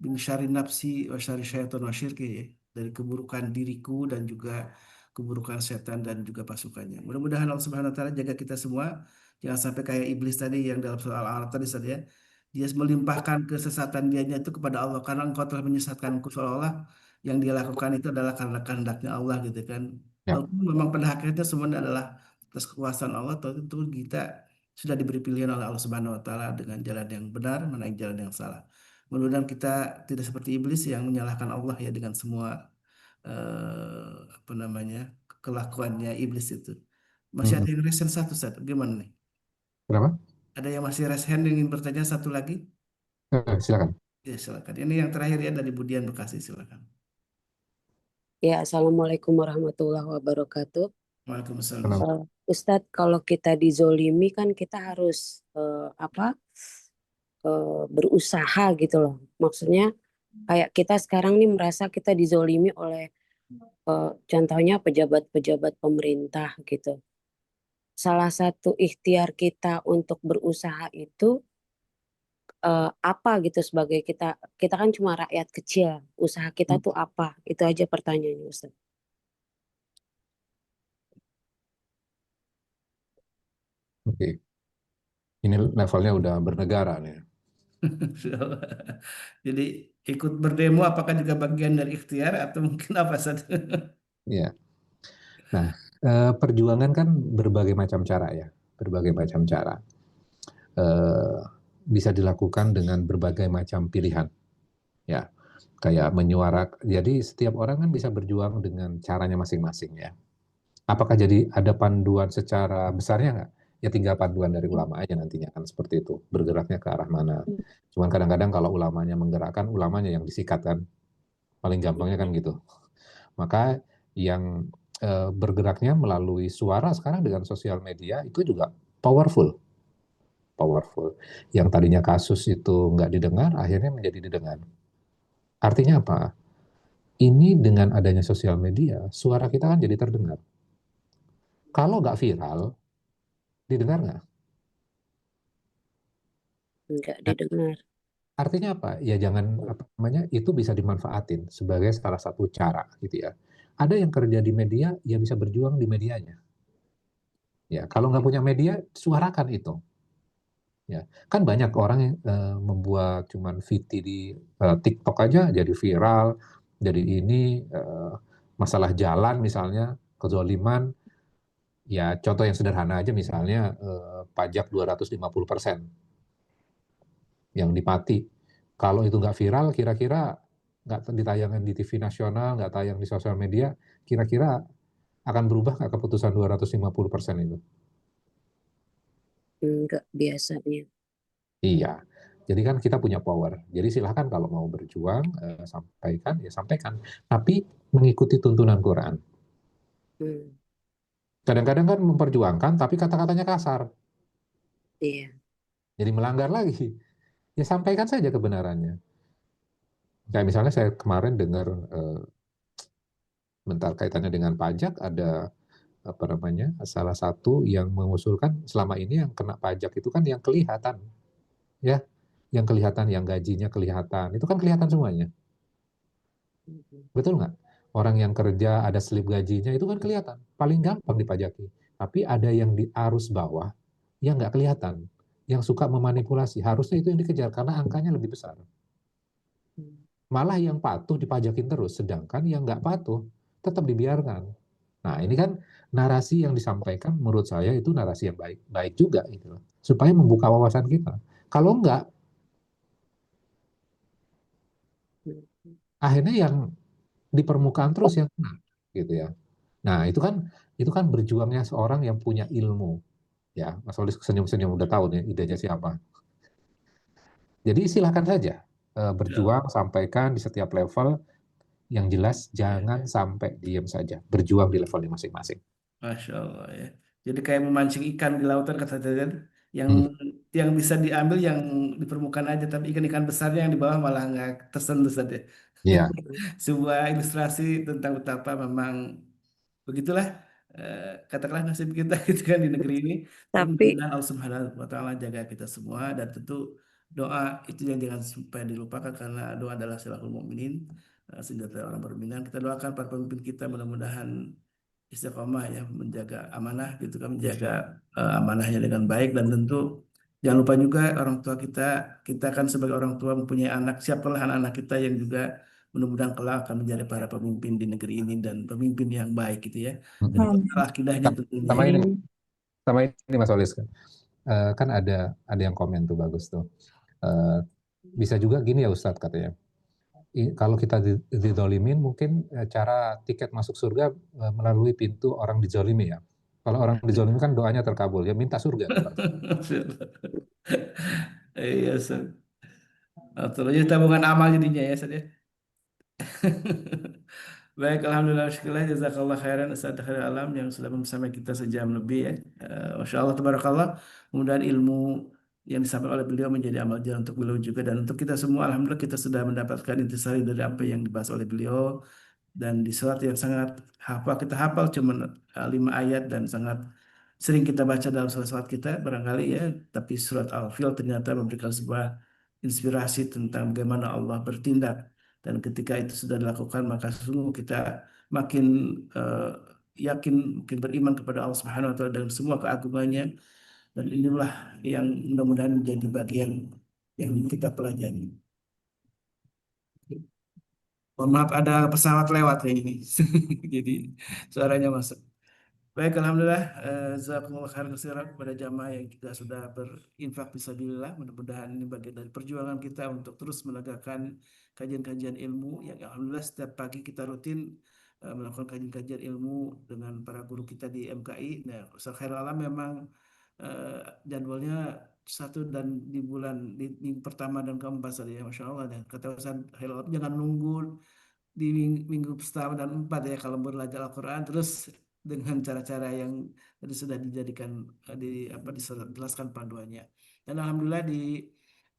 min syarri nafsi wa syarri syaiton wa syirki, ya, dari keburukan diriku dan juga keburukan setan dan juga pasukannya. Mudah-mudahan Allah Subhanahu wa taala jaga kita semua, jangan sampai kayak iblis tadi yang dalam surah Al-A'raf tadi saja, dia melimpahkan kesesatan dianya itu kepada Allah, karena engkau telah menyesatkanku, seolah-olah yang dia lakukan itu adalah karena kehendaknya Allah gitu kan. Ya. Walaupun memang pada akhirnya semuanya adalah atas kekuasaan Allah, tentu kita sudah diberi pilihan oleh Allah Subhanahu wa taala dengan jalan yang benar, menaik jalan yang salah. Mudah-mudahan kita tidak seperti iblis yang menyalahkan Allah ya dengan semua apa namanya kelakuannya iblis itu. Masih ada Mm-mm. yang resen satu, Ustaz. Gimana nih? Kenapa? Ada yang masih raise hand ingin bertanya satu lagi? Silakan. Ya, silakan. Ini yang terakhir ya dari Budian Bekasi, silakan. Ya, Assalamualaikum warahmatullahi wabarakatuh. Waalaikumsalam. Kenapa? Ustadz, kalau kita dizolimi kan kita harus berusaha gitu loh. Maksudnya kayak kita sekarang nih merasa kita dizolimi oleh contohnya pejabat-pejabat pemerintah gitu. Salah satu ikhtiar kita untuk berusaha itu apa gitu, sebagai kita kan cuma rakyat kecil, usaha kita tuh apa? Itu aja pertanyaannya, Ustaz. Oke. Ini levelnya udah bernegara nih. Jadi ikut berdemo apakah juga bagian dari ikhtiar atau mungkin apa saja? Ya. Nah, perjuangan kan berbagai macam cara ya, berbagai macam cara. Bisa dilakukan dengan berbagai macam pilihan. Ya, kayak menyuarakan. Jadi setiap orang kan bisa berjuang dengan caranya masing-masing ya. Apakah jadi ada panduan secara besarnya nggak? Ya tinggal panduan dari ulama aja nantinya kan seperti itu. Bergeraknya ke arah mana. Cuman kadang-kadang kalau ulamanya menggerakkan, ulamanya yang disikat kan. Paling gampangnya kan gitu. Maka yang bergeraknya melalui suara sekarang dengan sosial media itu juga powerful. Yang tadinya kasus itu nggak didengar, akhirnya menjadi didengar. Artinya apa? Ini dengan adanya sosial media, suara kita kan jadi terdengar. Kalau nggak viral, didengar nggak? Nggak didengar. Artinya apa? Ya jangan apa namanya itu bisa dimanfaatin sebagai salah satu cara gitu ya. Ada yang kerja di media, ya bisa berjuang di medianya. Ya kalau nggak punya media, suarakan itu. Ya kan banyak orang yang membuat cuman VT di TikTok aja jadi viral, jadi ini masalah jalan misalnya kezoliman. Ya contoh yang sederhana aja misalnya pajak 250% yang di Pati. Kalau itu nggak viral, kira-kira nggak ditayangkan di TV nasional, nggak tayang di sosial media, kira-kira akan berubah nggak keputusan 250% itu? Enggak biasanya. Iya. Jadi kan kita punya power. Jadi silahkan kalau mau berjuang, sampaikan, ya sampaikan. Tapi mengikuti tuntunan Quran. Kadang-kadang kan memperjuangkan tapi kata-katanya kasar. Iya. Jadi melanggar lagi. Ya sampaikan saja kebenarannya. Kayak misalnya saya kemarin dengar bentar kaitannya dengan pajak, ada apa namanya, salah satu yang mengusulkan selama ini yang kena pajak itu kan yang kelihatan, ya, yang kelihatan, yang gajinya kelihatan, itu kan kelihatan semuanya, betul nggak? Orang yang kerja ada slip gajinya itu kan kelihatan, paling gampang dipajaki. Tapi ada yang di arus bawah yang nggak kelihatan, yang suka memanipulasi. Harusnya itu yang dikejar karena angkanya lebih besar. Malah yang patuh dipajakin terus, sedangkan yang nggak patuh tetap dibiarkan. Nah, ini kan narasi yang disampaikan menurut saya itu narasi yang baik juga gitu loh. Supaya membuka wawasan kita. Kalau enggak, akhirnya yang di permukaan terus yang kena gitu ya. Nah, itu kan berjuangnya seorang yang punya ilmu. Ya, Mas Solis senyum-senyum udah tahu nih idenya siapa. Jadi silakan saja berjuang, sampaikan di setiap level. Yang jelas jangan sampai diam saja, berjuang di levelnya masing-masing. Masya Allah ya. Jadi kayak memancing ikan di lautan kata tadi kan, yang bisa diambil yang di permukaan aja, tapi ikan-ikan besarnya yang di bawah malah nggak tersentuh saja. Iya. Sebuah ilustrasi tentang betapa memang begitulah katakanlah nasib kita gitu kan di negeri ini. Tapi Tapi mudah-mudahan Allah Subhanahu wa taala jaga kita semua, dan tentu doa itu yang jangan sampai dilupakan, karena doa adalah silahul mukminin, senjata orang beriman. Kita doakan para pemimpin kita mudah-mudahan istiqomah ya, menjaga amanah gitu kan, menjaga amanahnya dengan baik. Dan tentu jangan lupa juga orang tua kita kan sebagai orang tua mempunyai anak, siapalah anak-anak kita yang juga mudah-mudahan kelak akan menjadi para pemimpin di negeri ini dan pemimpin yang baik gitu ya. Dan bekal akidahnya tentunya. Sama ini Mas Olis kan. Kan ada yang komen tuh bagus tuh. Bisa juga gini ya Ustadz katanya. Kalau kita dizolimin mungkin cara tiket masuk surga melalui pintu orang dizolimi ya. Kalau orang dizolimi kan doanya terkabul, ya minta surga. Iya, Ustaz. Terus tabungan amal jadinya ya, Ustaz ya. Baik, alhamdulillah, syukurlah, jazakallah khairan Ustaz Khairul Alam yang sudah bersama kita sejam lebih ya. Masya Allah, tabarakallah. Mudah-mudahan ilmu yang disampaikan oleh beliau menjadi amal jalan untuk beliau juga dan untuk kita semua. Alhamdulillah kita sudah mendapatkan intisari dari apa yang dibahas oleh beliau, dan di surat yang sangat kita hafal cuma 5 ayat dan sangat sering kita baca dalam salat kita barangkali ya, tapi surat Al-Fil ternyata memberikan sebuah inspirasi tentang bagaimana Allah bertindak, dan ketika itu sudah dilakukan maka sesungguhnya kita makin yakin, mungkin beriman kepada Allah Subhanahu wa taala dengan semua keagungannya, dan inilah yang mudah-mudahan menjadi bagian yang kita pelajari. Mohon maaf ada pesawat lewat kayak ini. Jadi suaranya masuk. Baik, alhamdulillah, jazakumullah khairan katsiran kepada jamaah yang kita sudah berinfak fisabilillah. Mudah-mudahan ini bagian dari perjuangan kita untuk terus menegakkan kajian-kajian ilmu yang alhamdulillah setiap pagi kita rutin melakukan kajian-kajian ilmu dengan para guru kita di MKI. Nah, Ustaz Khairul Alam memang jadwalnya satu dan di minggu pertama dan keempat saja ya, Masya Allah. Dan kata Ustaz Khairul Alam jangan nunggu di minggu pertama dan empat ya kalau belajar Al-Quran, terus dengan cara-cara yang tadi sudah dijadikan dijelaskan panduannya. Dan alhamdulillah di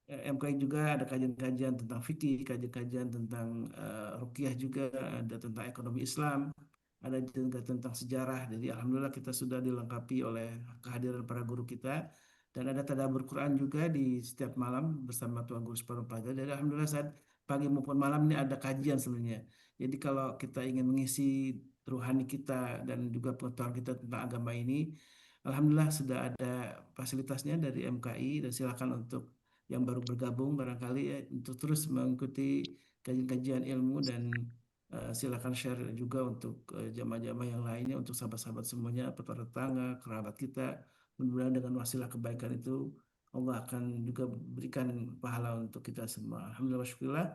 MKI juga ada kajian-kajian tentang fikih, kajian-kajian tentang ruqyah juga, ada tentang ekonomi Islam, ada juga tentang sejarah. Jadi alhamdulillah kita sudah dilengkapi oleh kehadiran para guru kita, dan ada tadabbur Quran juga di setiap malam bersama Tuan Guru Separuh Pagi. Jadi alhamdulillah saat pagi maupun malam ini ada kajian sebenarnya. Jadi kalau kita ingin mengisi rohani kita dan juga pengetahuan kita tentang agama ini, alhamdulillah sudah ada fasilitasnya dari MKI, dan silakan untuk yang baru bergabung barangkali ya, untuk terus mengikuti kajian-kajian ilmu, dan silakan share juga untuk jamaah-jamaah yang lainnya, untuk sahabat-sahabat semuanya, tetangga, kerabat kita. Mudah-mudahan dengan wasilah kebaikan itu Allah akan juga berikan pahala untuk kita semua. Alhamdulillah wa syukurillah.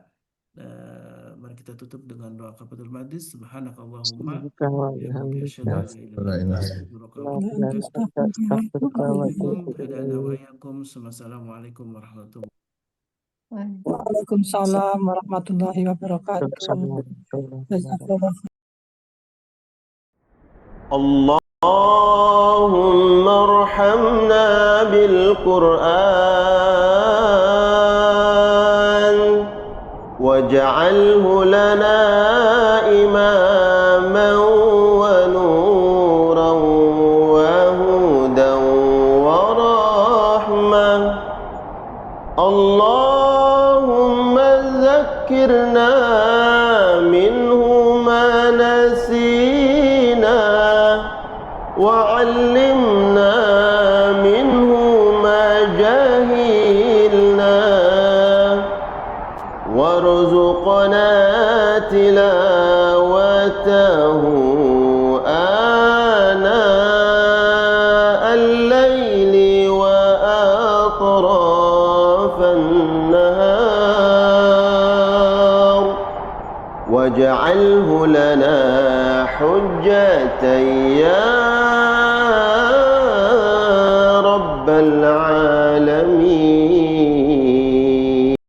Mari kita tutup dengan doa kafaratul majlis. Subhanakallahumma wa bihamdika asyhadu an la ilaha illa anta astaghfiruka wa atubu ilaik. Hadana wa iyyakum. Assalamualaikum warahmatullahi wabarakatuh. Waalaikumsalam warahmatullahi wabarakatuh. Jazakallah. Allah اللهم ارحمنا بالقرآن واجعله لنا إماما ونورا وهدى ورحمة. اللهم ذكرنا منه ما نسينا وعلمنا منه ما جهلنا وارزقنا تلاوته آناء الليل وأطراف النهار واجعله لنا حجة يا رب العالمين.